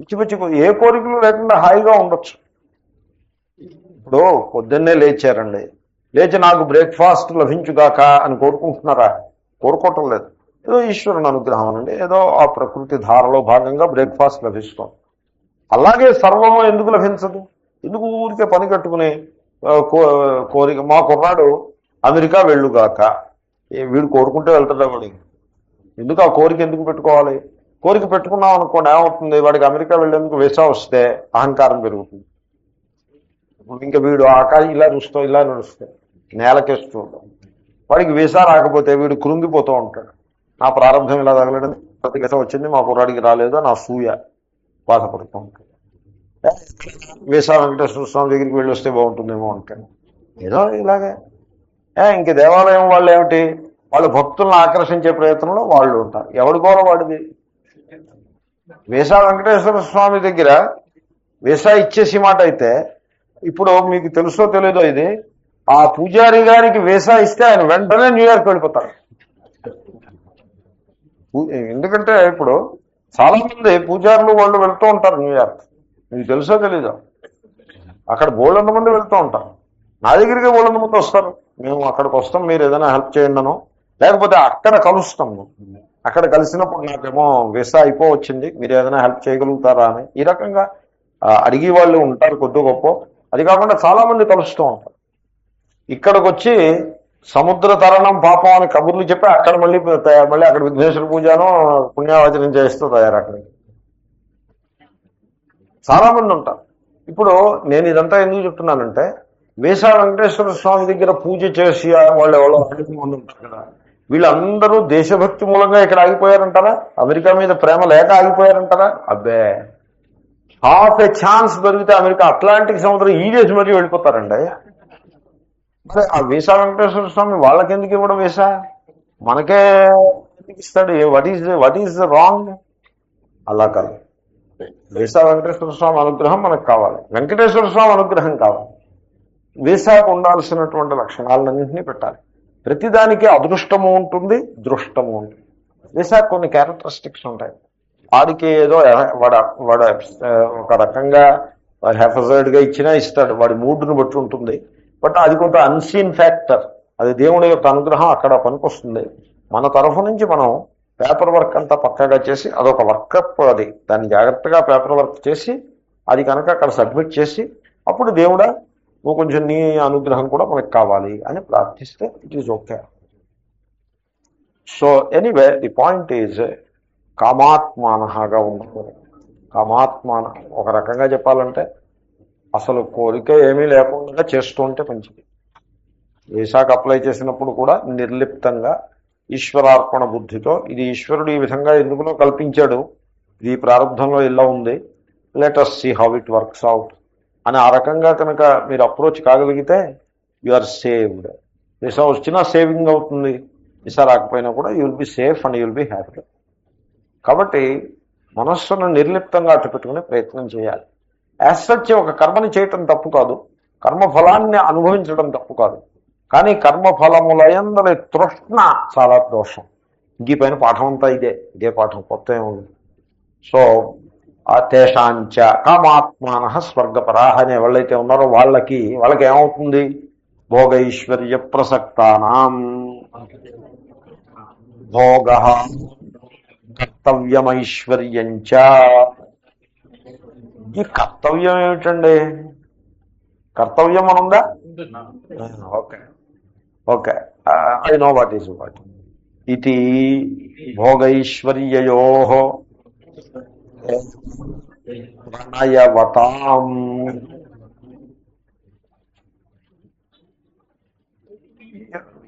పిచ్చి పిచ్చి ఏ కోరికలు లేకుండా హాయిగా ఉండొచ్చు. ఇప్పుడు పొద్దున్నే లేచారండి, లేచి నాకు బ్రేక్ఫాస్ట్ లభించుగాక అని కోరుకుంటున్నారా? కోరుకోవటం లేదు. ఏదో ఈశ్వరుని అనుగ్రహం అనండి, ఏదో ఆ ప్రకృతి ధారలో భాగంగా బ్రేక్ఫాస్ట్ లభిస్తాం. అలాగే సర్వము ఎందుకు లభించదు? ఎందుకు ఊరికే పని కట్టుకుని కోరిక? మా కుర్రాడు అమెరికా వెళ్ళుగాక, వీడు కోరుకుంటే వెళ్తాడా? వాడికి ఎందుకు ఆ కోరిక ఎందుకు పెట్టుకోవాలి? కోరిక పెట్టుకున్నాం అనుకోండి, ఏమవుతుంది? వాడికి అమెరికా వెళ్ళేందుకు వీసా వస్తే అహంకారం పెరుగుతుంది. ఇంకా వీడు ఆకాశం ఇలా నడుస్తాయి నేలకేస్తూ ఉంటాం. వాడికి వీసా రాకపోతే వీడు కృంగిపోతూ ఉంటాడు. నా ప్రారంభం ఇలా తగలడం, ప్రతి వీసా వచ్చింది మా కుర్రాడికి రాలేదో నా సూయ బాధపడుతూ ఉంటాడు. వీసా వెంకటేశ్వర స్వామి దగ్గరికి వెళ్ళి వస్తే బాగుంటుందేమో అంటాడు. ఏదో ఇలాగే ఇంక దేవాలయం వాళ్ళు ఏమిటి, వాళ్ళు భక్తులను ఆకర్షించే ప్రయత్నంలో వాళ్ళు ఉంటారు. ఎవడి గోల వాడిది. వీసా వెంకటేశ్వర స్వామి దగ్గర వీసా ఇచ్చేసి మాట అయితే, ఇప్పుడు మీకు తెలుసో తెలీదో ఇది, ఆ పూజారి గారికి వీసా ఇస్తే ఆయన వెంటనే న్యూయార్క్ వెళ్ళిపోతారు. ఎందుకంటే ఇప్పుడు చాలా మంది పూజారులు వాళ్ళు వెళ్తూ ఉంటారు న్యూయార్క్. మీకు తెలుసో తెలీదో, అక్కడ బోళ్ళంత మంది వెళ్తూ ఉంటారు. నా దగ్గరికి బోళ్ళంత మంది వస్తారు. మేము అక్కడికి వస్తాం, మీరు ఏదైనా హెల్ప్ చేయండినో, లేకపోతే అక్కడ కలుస్తాం. అక్కడ కలిసినప్పుడు నాకేమో వీసా అయిపోవచ్చింది, మీరు ఏదైనా హెల్ప్ చేయగలుగుతారా అని ఈ రకంగా అడిగి వాళ్ళు ఉంటారు కొద్ది గొప్ప. అది కాకుండా చాలా మంది కలుస్తూ ఉంటారు. ఇక్కడికి వచ్చి సముద్ర తరణం పాపం అని కబుర్లు చెప్పి అక్కడ మళ్ళీ అక్కడ విఘ్నేశ్వర పూజను పుణ్యావచనం చేస్తూ తయారు. అక్కడికి చాలా మంది ఉంటారు. ఇప్పుడు నేను ఇదంతా ఎందుకు చెప్తున్నానంటే, వీసా వెంకటేశ్వర స్వామి దగ్గర పూజ చేసి వాళ్ళు ఎవరో మంది ఉంటారు కదా, వీళ్ళందరూ దేశభక్తి మూలంగా ఇక్కడ ఆగిపోయారంటారా? అమెరికా మీద ప్రేమ లేక ఆగిపోయారంటారా? అబ్బే, హాఫ్ ఏ ఛాన్స్ దొరికితే అమెరికా అట్లాంటిక్ సముద్రం ఈడేసి మరీ వెళ్ళిపోతారండి. మరి ఆ వీసా వెంకటేశ్వర స్వామి వాళ్ళకి ఎందుకు ఇవ్వడం వీసా? మనకే ఎందుకు ఇస్తాడు? What is wrong? అలా కాదు. వీసా వెంకటేశ్వర స్వామి అనుగ్రహం మనకు కావాలి, వెంకటేశ్వర స్వామి అనుగ్రహం కావాలి. వీసాకు ఉండాల్సినటువంటి లక్షణాలన్నింటినీ పెట్టాలి. ప్రతిదానికి అదృష్టము ఉంటుంది, దృష్టము ఉంటుంది. వీసాకు కొన్ని క్యారెక్టరిస్టిక్స్ ఉంటాయి. వాడికి ఏదో వాడు ఒక రకంగా హెఫజర్డ్గా ఇచ్చినా ఇస్తాడు, వాడి మూడ్ను బట్టి ఉంటుంది. బట్ అది కొంత అన్సీన్ ఫ్యాక్టర్, అది దేవుని యొక్క అనుగ్రహం అక్కడ పనికొస్తుంది. మన తరఫు నుంచి మనం పేపర్ వర్క్ అంతా పక్కగా చేసి, అదొక వర్కప్, అది దాన్ని జాగ్రత్తగా పేపర్ వర్క్ చేసి అది కనుక అక్కడ సబ్మిట్ చేసి, అప్పుడు దేవుడా నువ్వు కొంచెం నీ అనుగ్రహం కూడా మనకు కావాలి అని ప్రార్థిస్తే it is okay. So anyway the point is కామాత్మానగా ఉండకూడదు. కామాత్మాన ఒక రకంగా చెప్పాలంటే అసలు కోరిక ఏమీ లేకుండా చేస్తూ ఉంటే మంచిది. వీసాకు అప్లై చేసినప్పుడు కూడా నిర్లిప్తంగా ఈశ్వరార్పణ బుద్ధితో, ఇది ఈశ్వరుడు ఈ విధంగా ఎందుకునో కల్పించాడు, ఇది ప్రారంభంలో ఇలా ఉంది, let us see how it works out అని ఆ రకంగా కనుక మీరు అప్రోచ్ కాగలిగితే యు ఆర్ సేవ్డ్. వీసా వచ్చినా సేవింగ్ అవుతుంది, వీసా రాకపోయినా కూడా you will be safe and you will be happy. కాబట్టి మనస్సును నిర్లిప్తంగా అట్టు పెట్టుకునే ప్రయత్నం చేయాలి. యాజ్ సచ్ ఒక కర్మని చేయటం తప్పు కాదు, కర్మఫలాన్ని అనుభవించడం తప్పు కాదు. కానీ కర్మఫలములయందరి తృష్ణ చాలా దోషం. ఇంక పైన పాఠం అంతా ఇదే పాఠం, కొత్త ఏముంది. సో ఆ తేషాంచ కామాత్మాన స్వర్గపరాహ అని ఎవరైతే ఉన్నారో వాళ్ళకి ఏమవుతుంది? భోగైశ్వర్య ప్రసక్తానాం భోగ కర్తవ్యమైశ్వర్యంచ. ఈ కర్తవ్యం ఏమిటండి? కర్తవ్యం అనుందా? Okay okay, I know what is what. ఇది భోగైశ్వర్యయో ప్రణయవతాం.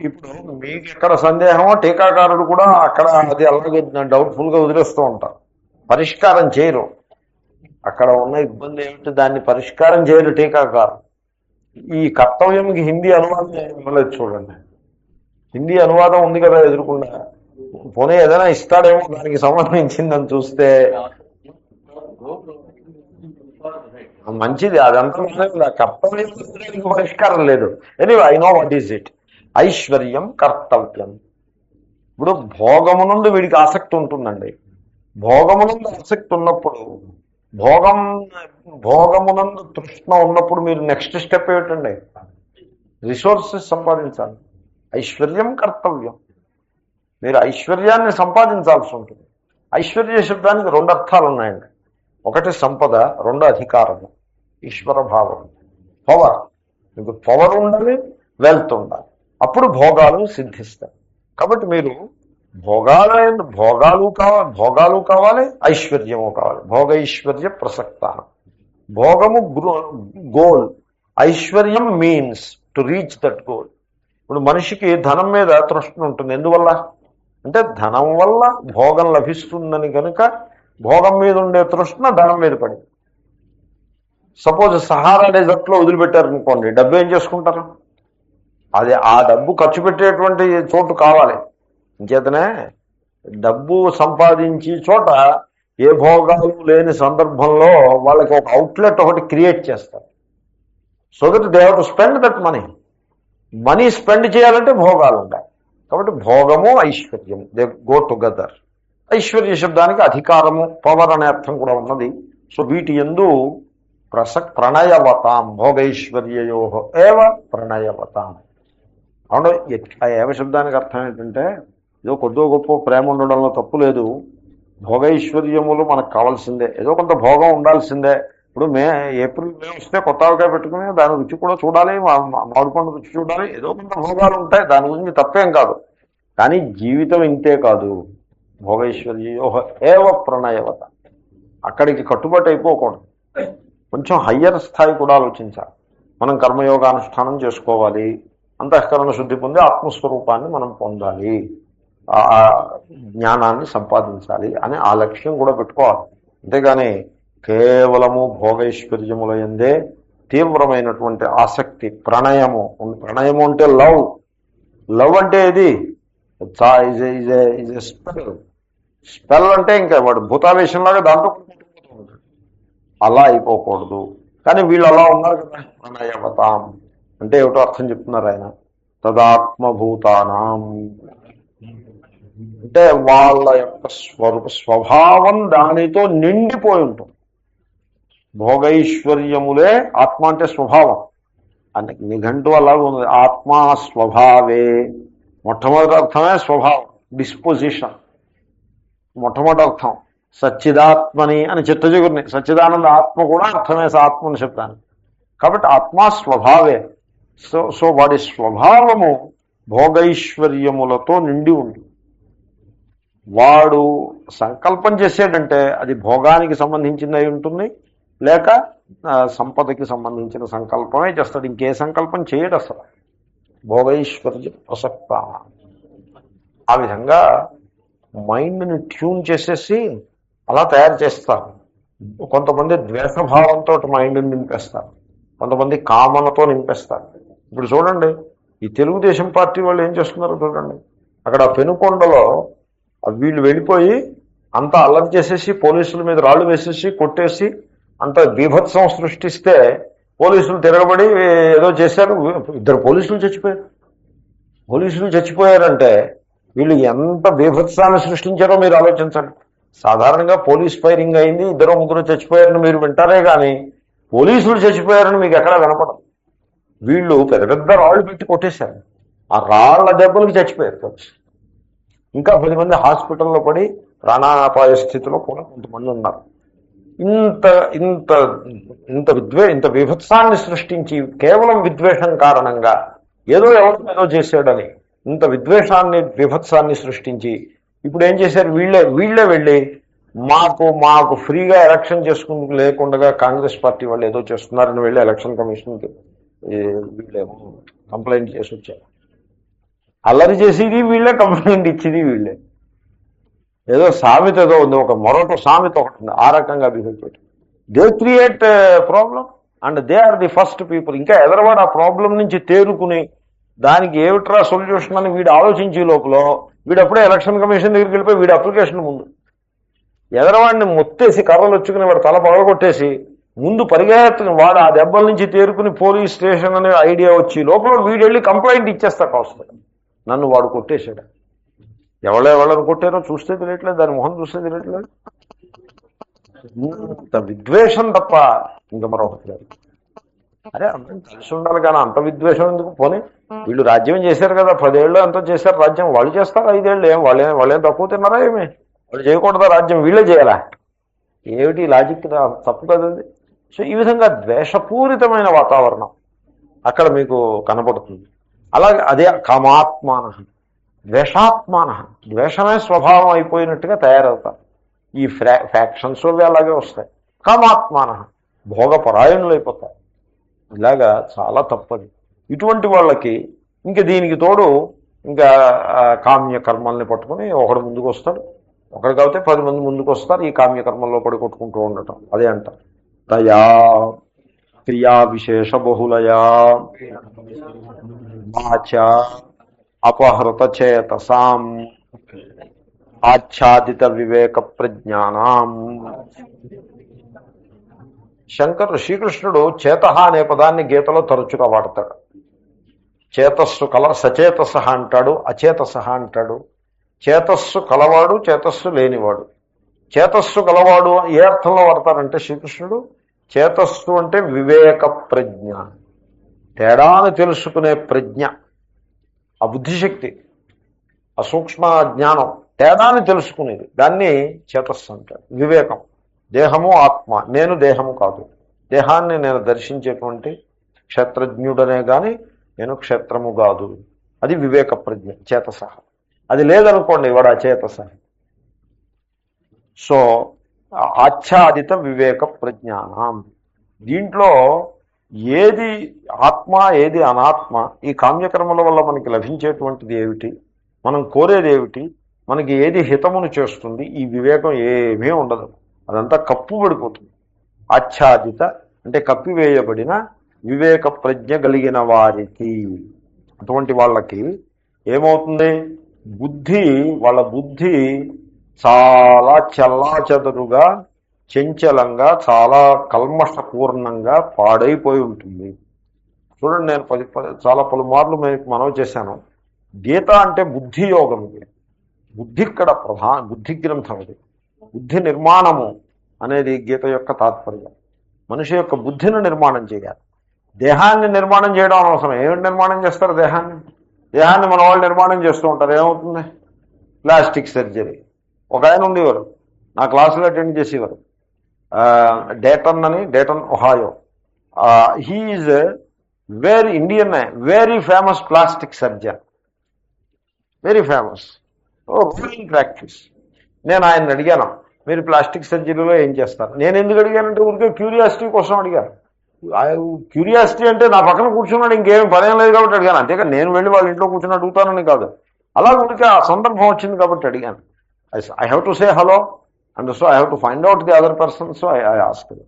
ఇప్పుడు మీకు ఎక్కడ సందేహమో టీకాకారుడు కూడా అక్కడ అది అలాగే డౌట్ఫుల్ గా వదిలేస్తూ ఉంటారు, పరిష్కారం చేయరు. అక్కడ ఉన్న ఇబ్బంది ఏమిటి, దాన్ని పరిష్కారం చేయరు టీకాకారు. ఈ కర్తవ్యంకి హిందీ అనువాదం ఇవ్వలేదు చూడండి. హిందీ అనువాదం ఉంది కదా ఎదురుకుండా, పోనీ ఏదైనా ఇస్తాడేమో దానికి సంబంధించిందని చూస్తే మంచిది. అదంతా కర్తవ్యం పరిష్కారం లేదు. Anyway I know what is it. ఐశ్వర్యం కర్తవ్యం. ఇప్పుడు భోగము నుండి వీడికి ఆసక్తి ఉంటుందండి. భోగము నుండి ఆసక్తి ఉన్నప్పుడు భోగం భోగమునందు తృష్ణ ఉన్నప్పుడు మీరు నెక్స్ట్ స్టెప్ ఏమిటండి? రిసోర్సెస్ సంపాదించాలి. ఐశ్వర్యం కర్తవ్యం. మీరు ఐశ్వర్యాన్ని సంపాదించాల్సి ఉంటుంది. ఐశ్వర్య శబ్దానికి రెండు అర్థాలు ఉన్నాయండి. ఒకటి సంపద, రెండు అధికారము, ఈశ్వర భావం, పవర్. మీకు పవర్ ఉండాలి, వెల్త్ ఉండాలి, అప్పుడు భోగాలు సిద్ధిస్తాయి. కాబట్టి మీరు భోగాలు కావాలి, ఐశ్వర్యము కావాలి. భోగైశ్వర్య ప్రసక్త. భోగము గోల్, ఐశ్వర్యం means to reach that goal. ఇప్పుడు మనిషికి ధనం మీద తృష్ణ ఉంటుంది. ఎందువల్ల అంటే ధనం వల్ల భోగం లభిస్తుందని కనుక భోగం మీద ఉండే తృష్ణ ధనం మీద పడింది. సపోజ్ సహారా డెజర్ట్లో వదిలిపెట్టారనుకోండి, డబ్బు ఏం చేసుకుంటారు? అది ఆ డబ్బు ఖర్చు పెట్టేటువంటి చోటు కావాలి. ఇంచేతనే డబ్బు సంపాదించి చోట ఏ భోగాలు లేని సందర్భంలో వాళ్ళకి ఒక అవుట్లెట్ ఒకటి క్రియేట్ చేస్తారు. So that they have to spend that money spend చేయాలంటే భోగాలు ఉంటాయి. కాబట్టి భోగము ఐశ్వర్యము దే గో టుగెదర్. ఐశ్వర్య శబ్దానికి అధికారము, పవర్ అనే అర్థం కూడా ఉన్నది. సో వీటి యందు ప్రణయవతాం, భోగైశ్వర్యయో ఏవ ప్రణయవతాం. అవును, ఏవ శబ్దానికి అర్థం ఏంటంటే ఏదో కొద్దో గొప్ప ప్రేమ ఉండడంలో తప్పు లేదు. భోగైశ్వర్యములు మనకు కావాల్సిందే, ఏదో కొంత భోగం ఉండాల్సిందే. ఇప్పుడు ఏప్రిల్ మే వస్తే కొత్త ఆవకాయ పెట్టుకుని దాని రుచి కూడా చూడాలి, మామిడిపండు రుచి చూడాలి, ఏదో కొంత భోగాలు ఉంటాయి, దాని గురించి తప్పేం కాదు. కానీ జీవితం ఇంతే కాదు. భోగైశ్వర్యో ఏవ ప్రణయవత. అక్కడికి కట్టుబడి అయిపోకూడదు. కొంచెం హయ్యర్ స్థాయి కూడా ఆలోచించాలి. మనం కర్మయోగానుష్ఠానం చేసుకోవాలి, అంతఃకరణ శుద్ధి పొంది ఆత్మస్వరూపాన్ని మనం పొందాలి, ఆ జ్ఞానాన్ని సంపాదించాలి అని ఆ లక్ష్యం కూడా పెట్టుకోవాలి. అంతేగాని కేవలము భోగైశ్వర్యముల యందే తీవ్రమైనటువంటి ఆసక్తి, ప్రణయము అంటే లవ్ అంటే ఇది స్పెల్ అంటే ఇంకా వాడు భూతావేశంలాగా దాంట్లో అలా అయిపోకూడదు. కానీ వీళ్ళు అలా ఉన్నారు కదా. ప్రణయవతాం అంటే ఏమిటో అర్థం చెప్తున్నారు ఆయన. తదాత్మభూతానాం అంటే వాళ్ళ యొక్క స్వభావం దానితో నిండిపోయి ఉంటుంది. భోగైశ్వర్యములే ఆత్మ అంటే స్వభావం. అంటే నిఘంటు అలాగే ఉంది. ఆత్మా స్వభావే, మొట్టమొదటి అర్థమే స్వభావం, డిస్పోజిషన్ మొట్టమొదటి అర్థం. సచ్చిదాత్మని అని చిత్తజగురిని సచ్చిదానంద ఆత్మ కూడా అర్థమే ఆత్మని చెప్తాను. కాబట్టి ఆత్మా స్వభావే. సో వాడి స్వభావము భోగైశ్వర్యములతో నిండి ఉంది. వాడు సంకల్పం చేసేటంటే అది భోగానికి సంబంధించింది అయి ఉంటుంది, లేక సంపదకి సంబంధించిన సంకల్పమే చేస్తాడు. ఇంకే సంకల్పం చేయడు అసలు. భోగైశ్వర్య ప్రసక్త. ఆ విధంగా మైండ్ని ట్యూన్ చేసేసి అలా తయారు చేస్తారు. కొంతమంది ద్వేషభావంతో మైండ్ని నింపేస్తారు, కొంతమంది కామనతో నింపేస్తారు. ఇప్పుడు చూడండి, ఈ తెలుగుదేశం పార్టీ వాళ్ళు ఏం చేస్తున్నారో చూడండి. అక్కడ పెనుకొండలో వీళ్ళు వెళ్ళిపోయి అంతా అల్లరి చేసేసి పోలీసుల మీద రాళ్ళు వేసేసి కొట్టేసి అంత బీభత్సం సృష్టిస్తే పోలీసులు తిరగబడి ఏదో చేశారు. 2 పోలీసులు చచ్చిపోయారు. పోలీసులు చచ్చిపోయారంటే వీళ్ళు ఎంత బీభత్సాన్ని సృష్టించారో మీరు ఆలోచించండి. సాధారణంగా పోలీస్ ఫైరింగ్ అయింది, 2-3 చచ్చిపోయారని మీరు వింటారే కానీ పోలీసులు చచ్చిపోయారని మీకు ఎక్కడా వినపడదు. వీళ్ళు పెద్ద పెద్ద రాళ్ళు పెట్టి కొట్టేశారు. ఆ రాళ్ల దెబ్బలకు చచ్చిపోయారు పోలీసు. ఇంకా 10 మంది హాస్పిటల్లో పడి ప్రాణాపాయ స్థితిలో కూడా కొంతమంది ఉన్నారు. ఇంత ఇంత ఇంత బీభత్సాన్ని సృష్టించి కేవలం విద్వేషం కారణంగా ఏదో చేశాడని ఇంత విద్వేషాన్ని బీభత్సాన్ని సృష్టించి ఇప్పుడు ఏం చేశారు? వీళ్ళే వెళ్ళి మాకు ఫ్రీగా ఎలక్షన్ చేసుకుంటూ లేకుండా కాంగ్రెస్ పార్టీ వాళ్ళు ఏదో చేస్తున్నారని వెళ్ళి ఎలక్షన్ కమిషన్కి వీళ్ళేమో కంప్లైంట్ చేసి వచ్చారు. అల్లరి చేసేది వీళ్ళే, కంప్లైంట్ ఇచ్చేది వీళ్ళే. ఏదో సామెత ఏదో ఉంది, ఒక మరొక సామెత ఒకటి ఉంది, ఆ రకంగా బిహేవ్ చేయడం. They create problem and they are the first people. ఇంకా ఎదరవాడు ఆ ప్రాబ్లం నుంచి తేరుకుని దానికి ఏమిట్రా సొల్యూషన్ అని వీడు ఆలోచించే లోపల వీడు అప్పుడే ఎలక్షన్ కమిషన్ దగ్గరికి వెళ్ళిపోయి వీడి అప్లికేషన్ ముందు ఎదరవాడిని మొత్తేసి కర్రలు వచ్చుకుని వాడు తల పగలగొట్టేసి ముందు పరిగెత్తుకుని వాడు ఆ దెబ్బల నుంచి తేరుకుని పోలీస్ స్టేషన్ అనే ఐడియా వచ్చి లోపల వీడు వెళ్ళి కంప్లైంట్ ఇచ్చేస్తా వస్తుంది. నన్ను వాడు కొట్టేశాడు. ఎవళ్ళని కొట్టారో చూస్తే తెలియట్లేదు, దాని మొహం చూస్తే తెలియట్లేదు. ఇంత విద్వేషం తప్ప ఇంకా మరొకటి లేదు. అరే అందరం కలిసి ఉండాలి కానీ అంత విద్వేషం ఎందుకు? పోనీ వీళ్ళు రాజ్యం చేశారు కదా, 10 ఏళ్ళు ఎంతో చేశారు రాజ్యం, వాళ్ళు చేస్తారు 5 ఏళ్ళు, ఏం వాళ్ళేం తక్కువ తిన్నారా ఏమి? వాళ్ళు చేయకూడదా రాజ్యం? వీళ్ళే చేయాలా? ఏమిటి లాజిక్? తప్పు కదండి. సో ఈ విధంగా ద్వేషపూరితమైన వాతావరణం అక్కడ మీకు కనపడుతుంది. అలాగే అదే కామాత్మాన, ద్వేషాత్మాన, ద్వేషమే స్వభావం అయిపోయినట్టుగా తయారవుతారు. ఈ ఫ్యాక్షన్స్ అవి అలాగే వస్తాయి. కామాత్మాన, భోగపరాయణులు అయిపోతారు. ఇలాగా చాలా తప్పది. ఇటువంటి వాళ్ళకి ఇంక దీనికి తోడు ఇంకా కామ్య కర్మల్ని పట్టుకుని ఒకడు ముందుకు వస్తాడు, ఒకడు కాబట్టి 10 మంది ముందుకు వస్తారు. ఈ కామ్యకర్మల్లో పడి కొట్టుకుంటూ ఉండటం అదే అంటారు. తయా క్రియా విశేష బహుళయా వాచ అపహృత చేతసాం ఆచ్ఛాదిత వివేక ప్రజ్ఞానాం. శ్రీకృష్ణుడు చేతహ అనే పదాన్ని గీతలో తరచుగా వాడతాడు. చేతస్సు సచేతస అంటాడు, అచేతస అంటాడు. చేతస్సు కలవాడు, చేతస్సు లేనివాడు. చేతస్సు గలవాడు ఏ అర్థంలో వాడతారంటే శ్రీకృష్ణుడు చేతస్సు అంటే వివేక ప్రజ్ఞ, తేడాను తెలుసుకునే ప్రజ్ఞ, ఆ బుద్ధిశక్తి, ఆ సూక్ష్మ జ్ఞానం, తేడాన్ని తెలుసుకునేది, దాన్ని చేతస్సు అంటారు. వివేకం, దేహము ఆత్మ, నేను దేహము కాదు, దేహాన్ని నేను దర్శించేటువంటి క్షేత్రజ్ఞుడనే కానీ నేను క్షేత్రము కాదు, అది వివేక ప్రజ్ఞ చేతస. అది లేదనుకోండి వాడు అచేతస. సో ఆచ్ఛాదిత వివేక ప్రజ్ఞానం. దీంట్లో ఏది ఆత్మ ఏది అనాత్మ, ఈ కామ్యకర్మల వల్ల మనకి లభించేటువంటిది ఏమిటి, మనం కోరేది ఏమిటి, మనకి ఏది హితమును చేస్తుంది, ఈ వివేకం ఏమీ ఉండదు. అదంతా కప్పుబడిపోతుంది. ఆచ్ఛాదిత అంటే కప్పివేయబడిన వివేక ప్రజ్ఞ కలిగిన వారికి, అటువంటి వాళ్ళకి ఏమవుతుంది? వాళ్ళ బుద్ధి చాలా చల్లాచెదరుగా, చంచలంగా, చాలా కల్మషపూర్ణంగా పాడైపోయి ఉంటుంది. చూడండి, నేను చాలా పలుమార్లు మీకు మనవి చేశాను, గీత అంటే బుద్ధి యోగం. ఇది బుద్ధి ఇక్కడ బుద్ధి గ్రంథం. ఇది బుద్ధి నిర్మాణము అనేది గీత యొక్క తాత్పర్యం. మనిషి యొక్క బుద్ధిని నిర్మాణం చేయాలి. దేహాన్ని నిర్మాణం చేయడం అనవసరం. ఏమిటి నిర్మాణం చేస్తారు? దేహాన్ని మన వాళ్ళు నిర్మాణం చేస్తూ ఉంటారు. ఏమవుతుంది? Plastic surgery. ఒక ఆయన ఉండేవారు, నా క్లాసులో అటెండ్ చేసేవారు, Dayton Ohio. He is Indian very famous plastic surgeon, very famous, ruling practice. నేను ఆయన అడిగాను, మీరు ప్లాస్టిక్ సర్జరీలో ఏం చేస్తారు? నేను ఎందుకు అడిగానంటే ఊరికే క్యూరియాసిటీ కోసం అడిగాను. క్యూరియాసిటీ అంటే నా పక్కన కూర్చున్నాడు, ఇంకేం పనేం లేదు కాబట్టి అడిగాను. అంతేకాదు నేను వెళ్ళి వాళ్ళ ఇంట్లో కూర్చొని అడుగుతానని కాదు, అలా ఊరికే ఆ సందర్భం వచ్చింది కాబట్టి అడిగాను. I have to say hello and so I have to find out the other person. So I asked.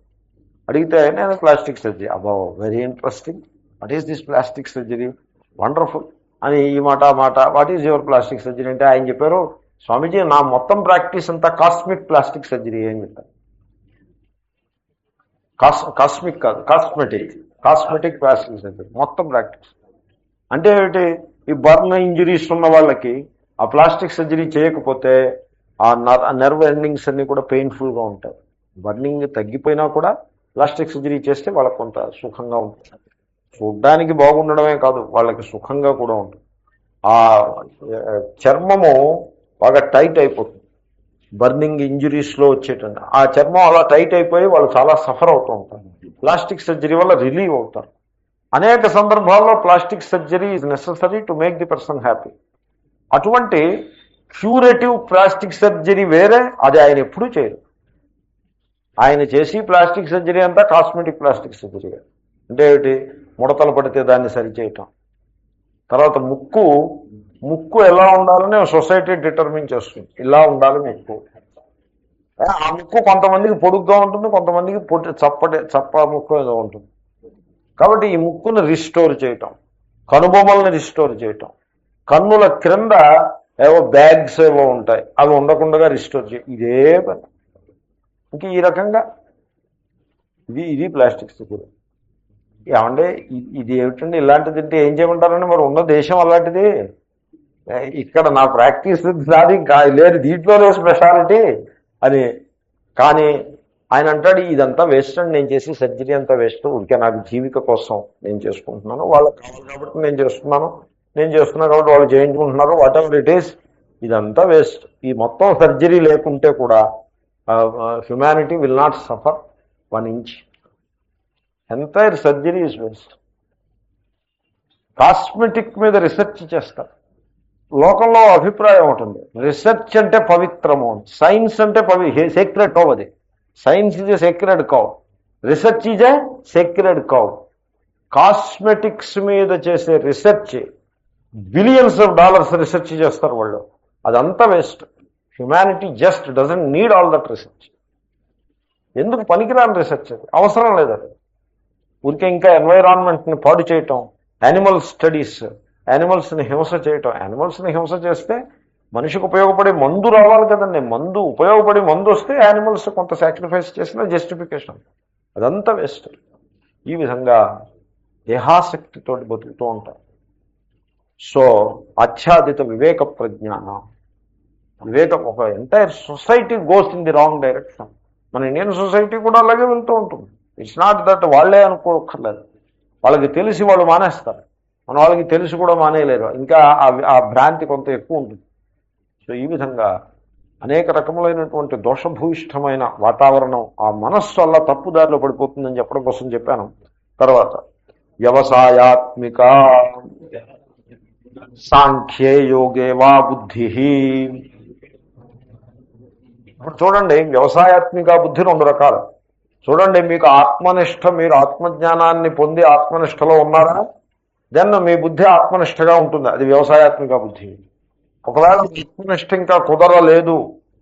అడిగితే నేను ప్లాస్టిక్ సర్జరీ, అబ్బో very interesting, what is this plastic surgery, wonderful అని ఈ మాట what is your plastic surgery అంటే ఆయన చెప్పారు, స్వామీజీ నా మొత్తం ప్రాక్టీస్ అంతా కాస్మిక్ ప్లాస్టిక్ సర్జరీ అని చెప్పారు. కాస్మిక్ కాదు, కాస్మెటిక్ ప్లాస్టిక్ సర్జరీ మొత్తం ప్రాక్టీస్. అంటే ఏమిటి? ఈ బర్న్ ఇంజరీస్ ఉన్న వాళ్ళకి ఆ ప్లాస్టిక్ సర్జరీ చేయకపోతే ఆ నర్వ్ ఎండింగ్స్ అన్నీ కూడా పెయిన్ఫుల్గా ఉంటాయి. బర్నింగ్ తగ్గిపోయినా కూడా ప్లాస్టిక్ సర్జరీ చేస్తే వాళ్ళకి కొంత సుఖంగా ఉంటుంది. చూడ్డానికి బాగుండడమే కాదు, వాళ్ళకి సుఖంగా కూడా ఉంటుంది. ఆ చర్మము బాగా టైట్ అయిపోతుంది. బర్నింగ్ ఇంజురీస్లో వచ్చేటండి ఆ చర్మం అలా టైట్ అయిపోయి వాళ్ళు చాలా సఫర్ అవుతూ ఉంటారు. ప్లాస్టిక్ సర్జరీ వల్ల రిలీవ్ అవుతారు. అనేక సందర్భాల్లో plastic surgery is necessary to make the person happy. అటువంటి క్యూరేటివ్ ప్లాస్టిక్ సర్జరీ వేరే, అది ఆయన ఎప్పుడూ చేయరు. ఆయన చేసి ప్లాస్టిక్ సర్జరీ అంతా కాస్మెటిక్ ప్లాస్టిక్ సర్జరీ. అంటే ఏమిటి? ముడతలు పడితే దాన్ని సరిచేయటం. తర్వాత ముక్కు ఎలా ఉండాలని సొసైటీ డిటర్మిన్ చేస్తుంది, ఇలా ఉండాలి ముక్కు. ఆ ముక్కు కొంతమందికి పొడుగ్గా ఉంటుంది, కొంతమందికి చప్ప ముక్కు ఏదో ఉంటుంది. కాబట్టి ఈ ముక్కును రిస్టోర్ చేయటం, కనుబొమ్మల్ని రిస్టోర్ చేయటం, కన్నుల క్రింద ఏవో బ్యాగ్స్ ఏవో ఉంటాయి అవి ఉండకుండా రిస్టోర్ చేయటం, ఇదే పని. ఇంక ఈ రకంగా ఇది ప్లాస్టిక్ సర్జరీ. ఏమంటే ఇది ఏమిటండి ఇలాంటిది తింటే ఏం చేయమంటారండి? మరి ఉన్న దేశం అలాంటిది. ఇక్కడ నా ప్రాక్టీస్ దాది లేదు, దీంట్లోనే స్పెషాలిటీ అని. కానీ ఆయన అంటాడు ఇదంతా వేస్ట్ అండి, నేను చేసి సర్జరీ అంతా వేస్ట్, ఊరికే నాకు జీవిక కోసం నేను చేసుకుంటున్నాను, వాళ్ళకి కావాలి కాబట్టి నేను చేస్తున్నా కాబట్టి వాళ్ళు చేయించుకుంటున్నారు, వాట్ ఎవర్ ఇట్ ఈస్, ఇదంతా వేస్ట్. ఈ మొత్తం సర్జరీ లేకుంటే కూడా humanity will not suffer 1 inch. Entire surgery is waste. Cosmetic మీద రీసెర్చ్ చేస్తారు. లోకంలో అభిప్రాయం ఉంటుంది, రీసెర్చ్ అంటే పవిత్రము, సైన్స్ అంటే సీక్రెట్ కౌ, అది science is a secret cow, research is a secret cow. Cosmetics మీద చేసే research billions of dollars research చేస్తారు వాళ్ళు, అదంతా waste. Humanity just doesn't need all that research. ఎందుకు పనికిరాని రీసెర్చ్, అది అవసరం లేదు. అది ఊరికే ఇంకా ఎన్వైరాన్మెంట్ని పాడు చేయటం, యానిమల్ స్టడీస్, యానిమల్స్ని హింస చేయటం. యానిమల్స్ని హింస చేస్తే మనిషికి ఉపయోగపడే మందు రావాలి కదండి, ఉపయోగపడే మందు వస్తే యానిమల్స్ కొంత సాక్రిఫైస్ చేసిన జస్టిఫికేషన్, అదంతా వేస్ట్. ఈ విధంగా దేహాసక్తితో బతుకుతూ ఉంటారు. సో ఆచ్ఛాదిత వివేక ప్రజ్ఞానం, వివేకం, ఒక entire society goes in the wrong direction. మన ఇండియన్ సొసైటీ కూడా అలాగే వెళ్తూ ఉంటుంది. ఇట్స్ నాట్ దట్ వాళ్ళే అనుకోక్కర్లేదు, వాళ్ళకి తెలిసి వాళ్ళు మానేస్తారు, మన వాళ్ళకి తెలిసి కూడా మానేయలేరు, ఇంకా ఆ భ్రాంతి కొంత ఎక్కువ ఉంటుంది. సో ఈ విధంగా అనేక రకములైనటువంటి దోషభూయిష్టమైన వాతావరణం, ఆ మనస్సు అలా తప్పుదారిలో పడిపోతుందని చెప్పడం కోసం చెప్పాను. తర్వాత వ్యవసాయాత్మిక సాంఖ్యే యోగే వా బుద్ధి. ఇప్పుడు చూడండి, వ్యవసాయాత్మిక బుద్ధి 2 రకాలు. చూడండి, మీకు ఆత్మనిష్ట, మీరు ఆత్మజ్ఞానాన్ని పొంది ఆత్మనిష్టలో ఉన్నారా, దెన్ మీ బుద్ధి ఆత్మనిష్టగా ఉంటుంది, అది వ్యవసాయాత్మిక బుద్ధి. ఒకవేళ ఆత్మనిష్ట ఇంకా కుదరలేదు,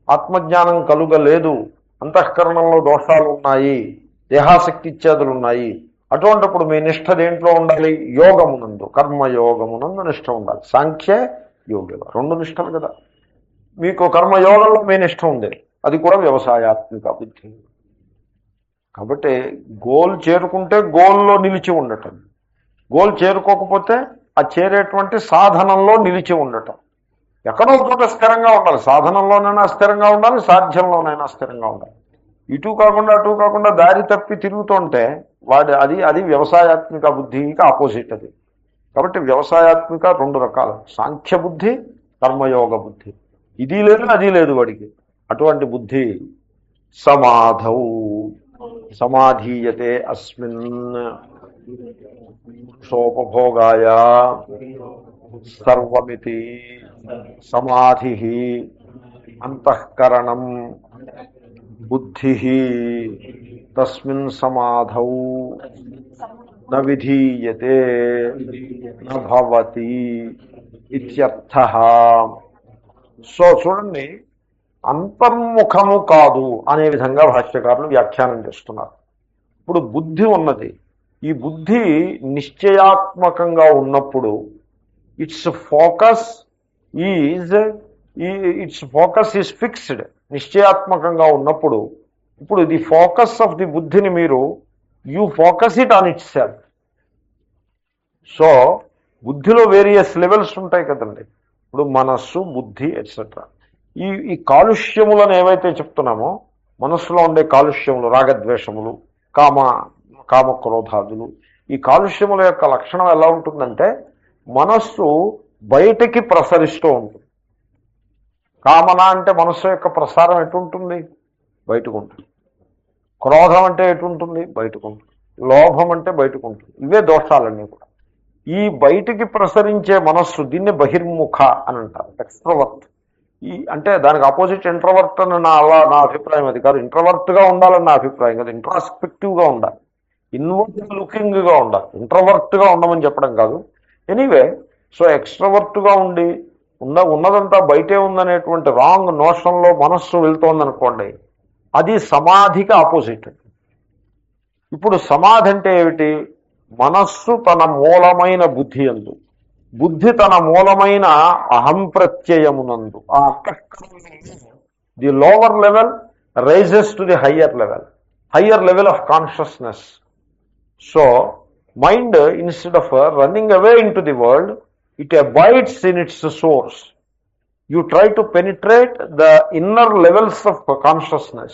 ఆత్మజ్ఞానం కలుగలేదు, అంతఃకరణంలో దోషాలు ఉన్నాయి, దేహాసక్తి ఇత్యాదులు ఉన్నాయి, అటువంటిప్పుడు మీ నిష్ట దేంట్లో ఉండాలి, యోగమునందు, కర్మయోగమునందు నిష్ట ఉండాలి. సాంఖ్య యోగ 2 నిష్టలు కదా. మీకు కర్మయోగంలో మీ నిష్ట ఉంది, అది కూడా వ్యవసాయాత్మిక బుద్ధి. కాబట్టి గోల్ చేరుకుంటే గోల్లో నిలిచి ఉండటం, గోల్ చేరుకోకపోతే ఆ చేరేటువంటి సాధనంలో నిలిచి ఉండటం. ఎక్కడో చోట స్థిరంగా ఉండాలి, సాధనంలోనైనా స్థిరంగా ఉండాలి, సాధ్యంలోనైనా స్థిరంగా ఉండాలి. ఇటు కాకుండా అటు కాకుండా దారి తప్పి తిరుగుతుంటే అది వ్యవసాయాత్మిక బుద్ధికి ఆపోజిట్ అది. కాబట్టి వ్యవసాయాత్మిక 2 రకాలు, సాంఖ్య బుద్ధి, కర్మయోగ బుద్ధి. ఇది లేదు అది లేదు వాడికి. అటువంటి బుద్ధి సమాధౌ సమాధీయతే అస్మిన్ పురుషోపభోగాయ సర్వమితి సమాధి అంతఃకరణం బుద్ధి తస్మిన్ సమాధౌ న విధీయతే న భవతి ఇత్యర్థః. సో చూడండి, అంతర్ముఖము కాదు అనే విధంగా భాష్యకారులు వ్యాఖ్యానం చేస్తున్నారు. ఇప్పుడు బుద్ధి ఉన్నది, ఈ బుద్ధి నిశ్చయాత్మకంగా ఉన్నప్పుడు ఇట్స్ ఫోకస్ ఈజ్ ఫిక్స్డ్. నిశ్చయాత్మకంగా ఉన్నప్పుడు ఇప్పుడు ది ఫోకస్ ఆఫ్ ది బుద్ధిని మీరు you focus it on its self. So బుద్ధిలో వేరియస్ లెవెల్స్ ఉంటాయి కదండి. ఇప్పుడు మనస్సు, బుద్ధి ఎట్సెట్రా. ఈ కాలుష్యములను ఏవైతే చెప్తున్నామో, మనస్సులో ఉండే కాలుష్యములు, రాగద్వేషములు, కామక్రోధాదులు, ఈ కాలుష్యముల యొక్క లక్షణం ఎలా ఉంటుందంటే మనస్సు బయటికి ప్రసరిస్తూ ఉంటుంది. కామన అంటే మనస్సు యొక్క ప్రసారం ఎటుంటుంది, బయటకు ఉంటుంది. క్రోధం అంటే ఎటుంటుంది, బయటకు ఉంటుంది. లోభం అంటే బయటకు ఉంటుంది. ఇవే దోషాలన్నీ కూడా. ఈ బయటికి ప్రసరించే మనస్సు, దీన్ని బహిర్ముఖ అని అంటారు, ఎక్స్ట్రోవర్ట్. అంటే దానికి ఆపోజిట్ ఇంట్రోవర్ట్ అని నా అభిప్రాయం అది కాదు. ఇంట్రోవర్ట్గా ఉండాలని నా అభిప్రాయం కాదు, ఇంట్రాస్పెక్టివ్గా ఉండాలి, ఇన్వర్డ్ లుకింగ్గా ఉండాలి. ఇంట్రోవర్ట్గా ఉండమని చెప్పడం కాదు. ఎనీవే, సో ఎక్స్ట్రోవర్ట్గా ఉండి ఉన్నదంతా బయటే ఉందనేటువంటి రాంగ్ నోషన్లో మనస్సు వెళ్తోందనుకోండి, అది సమాధికి ఆపోజిట్. ఇప్పుడు సమాధి అంటే ఏమిటి? మనస్సు తన మూలమైన బుద్ధి యందు, బుద్ధి తన మూలమైన అహం ప్రత్యయమునందు, ఆ the lower level rises to the higher level of consciousness. So mind, instead of running away into the world, it abides in its source. You try to penetrate the inner levels of consciousness,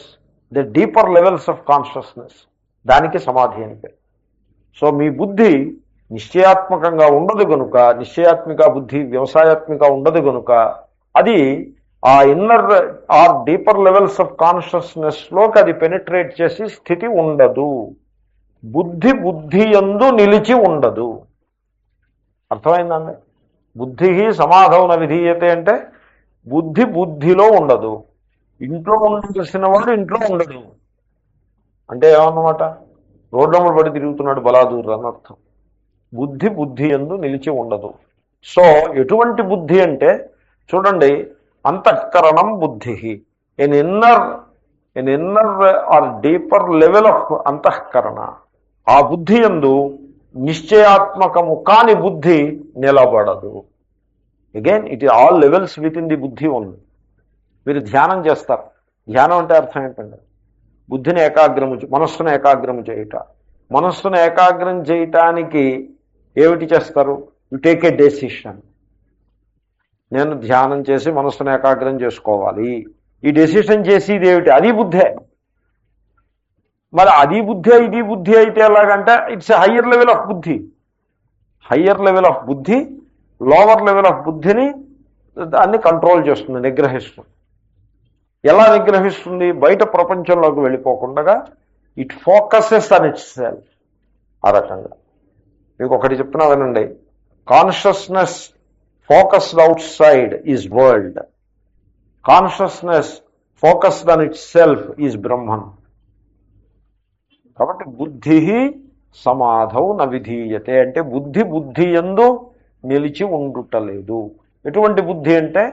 the deeper levels of consciousness, దానికి సమాధి అని పేరు. So మీ బుద్ధి నిశ్చయాత్మకంగా ఉండదు గనుక, నిశ్చయాత్మిక బుద్ధి వ్యవసాయాత్మిక ఉండదు గనుక అది ఆ inner or deeper levels of కాన్షియస్నెస్లోకి అది పెనిట్రేట్ చేసి స్థితి ఉండదు. బుద్ధి యందు నిలిచి ఉండదు. అర్థమైందండి? బుద్ధి సమాధౌన విధీయతే అంటే బుద్ధిలో ఉండదు. ఇంట్లో ఉండాల్సిన వాడు ఇంట్లో ఉండడు అంటే ఏమన్నమాట? రోడ్లమ్మడ పడి తిరుగుతున్నాడు బలాదూర్ అని అర్థం. బుద్ధి యందు నిలిచి ఉండదు. సో ఎటువంటి బుద్ధి అంటే చూడండి, అంతఃకరణం బుద్ధి, an inner or deeper level of అంతఃకరణ. ఆ బుద్ధి యందు నిశ్చయాత్మకము కాని బుద్ధి నిలబడదు. Again it is all levels within the బుద్ధి ఓన్లీ. మీరు ధ్యానం చేస్తారు. ధ్యానం అంటే అర్థం ఏంటండి? బుద్ధిని ఏకాగ్రము, మనస్సును ఏకాగ్రము చేయుట. మనస్సును ఏకాగ్రం చేయటానికి ఏమిటి చేస్తారు? You take a decision. నేను ధ్యానం చేసి మనస్సును ఏకాగ్రం చేసుకోవాలి. ఈ డెసిషన్ చేసేది ఏమిటి? అది బుద్ధే. మరి అది బుద్ధి ఇది బుద్ధి అయితే ఎలాగంటే ఇట్స్ హయ్యర్ లెవెల్ ఆఫ్ బుద్ధి. హయ్యర్ లెవెల్ ఆఫ్ బుద్ధి లోవర్ లెవెల్ ఆఫ్ బుద్ధిని దాన్ని కంట్రోల్ చేస్తుంది, నిగ్రహిస్తుంది. ఎలా నిగ్రహిస్తుంది? బయట ప్రపంచంలోకి వెళ్ళిపోకుండా it focuses on its self. ఆ రకంగా మీకు ఒకటి చెప్తున్నా వినండి. Consciousness focused outside is world. Consciousness focused on its self is Brahman. కాబట్టి బుద్ధి సమాధౌ న విధీయతే అంటే బుద్ధి యందు నిలిచి ఉండుటలేదు. ఎటువంటి బుద్ధి అంటే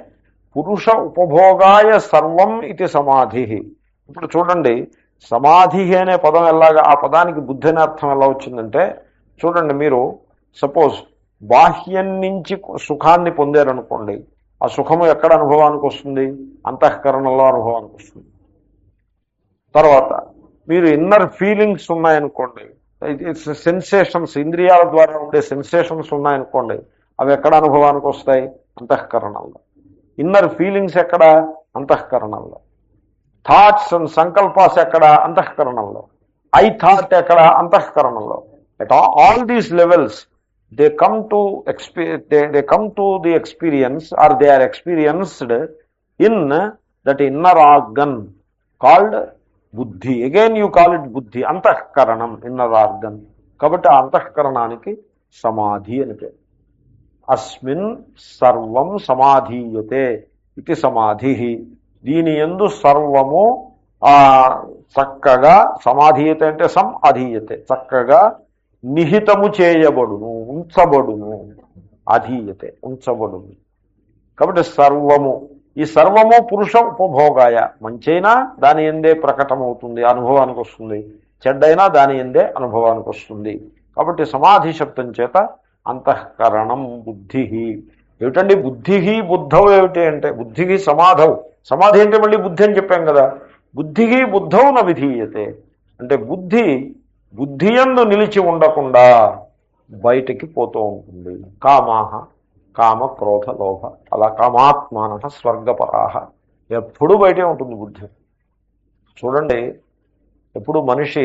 పురుష ఉపభోగాయ సర్వం ఇది సమాధి. ఇప్పుడు చూడండి, సమాధి అనే పదం ఎలాగా, ఆ పదానికి బుద్ధి అనే అర్థం ఎలా వచ్చిందంటే చూడండి, మీరు సపోజ్ బాహ్యం నుంచి సుఖాన్ని పొందారనుకోండి, ఆ సుఖము ఎక్కడ అనుభవానికి వస్తుంది? అంతఃకరణలో అనుభవానికి వస్తుంది. తర్వాత మీరు ఇన్నర్ ఫీలింగ్స్ ఉన్నాయనుకోండి, సెన్సేషన్స్, ఇంద్రియాల ద్వారా ఉండే సెన్సేషన్స్ ఉన్నాయనుకోండి, అవి ఎక్కడ అనుభవానికి వస్తాయి? అంతఃకరణంలో. ఇన్నర్ ఫీలింగ్స్ ఎక్కడ? అంతఃకరణంలో. థాట్స్ అండ్ సంకల్పాస్ ఎక్కడ? అంతఃకరణంలో. ఐ థాట్ ఎక్కడ? అంతఃకరణంలో. At all these levels they come to the experience or they are experienced in that inner organ called buddhi. Again you call it buddhi. అంతఃకరణం ఇన్నర్ ఆర్గన్. కాబట్టి ఆ అంతఃకరణానికి సమాధి అని పేరు. అస్మిన్ సర్వం సమాధీయతే ఇది సమాధి. దీని యందు సర్వము చక్కగా సమాధీయతే అంటే అధీయతే, చక్కగా నిహితము చేయబడును, ఉంచబడును. అధీయతే ఉంచబడును. కాబట్టి సర్వము, ఈ సర్వము పురుష ఉపభోగాయ. మంచైనా దాని ఎందే ప్రకటమవుతుంది, అనుభవానికి వస్తుంది. చెడ్డైనా దాని ఎందే అనుభవానికి వస్తుంది. కాబట్టి సమాధి శబ్దం చేత అంతఃకరణం బుద్ధి. ఏమిటండి బుద్ధి? బుద్ధౌ ఏమిటి అంటే బుద్ధికి సమాధౌ. సమాధి అంటే మళ్ళీ బుద్ధి అని చెప్పాం కదా. బుద్ధికి బుద్ధౌ న విధీయతే అంటే బుద్ధి యందు నిలిచి ఉండకుండా బయటికి పోతూ ఉంటుంది. కామాహ, కామ క్రోధ లోభ, అలా కామాత్మాన స్వర్గపరాహ, ఎప్పుడు బయటే ఉంటుంది బుద్ధి. చూడండి, ఎప్పుడు మనిషి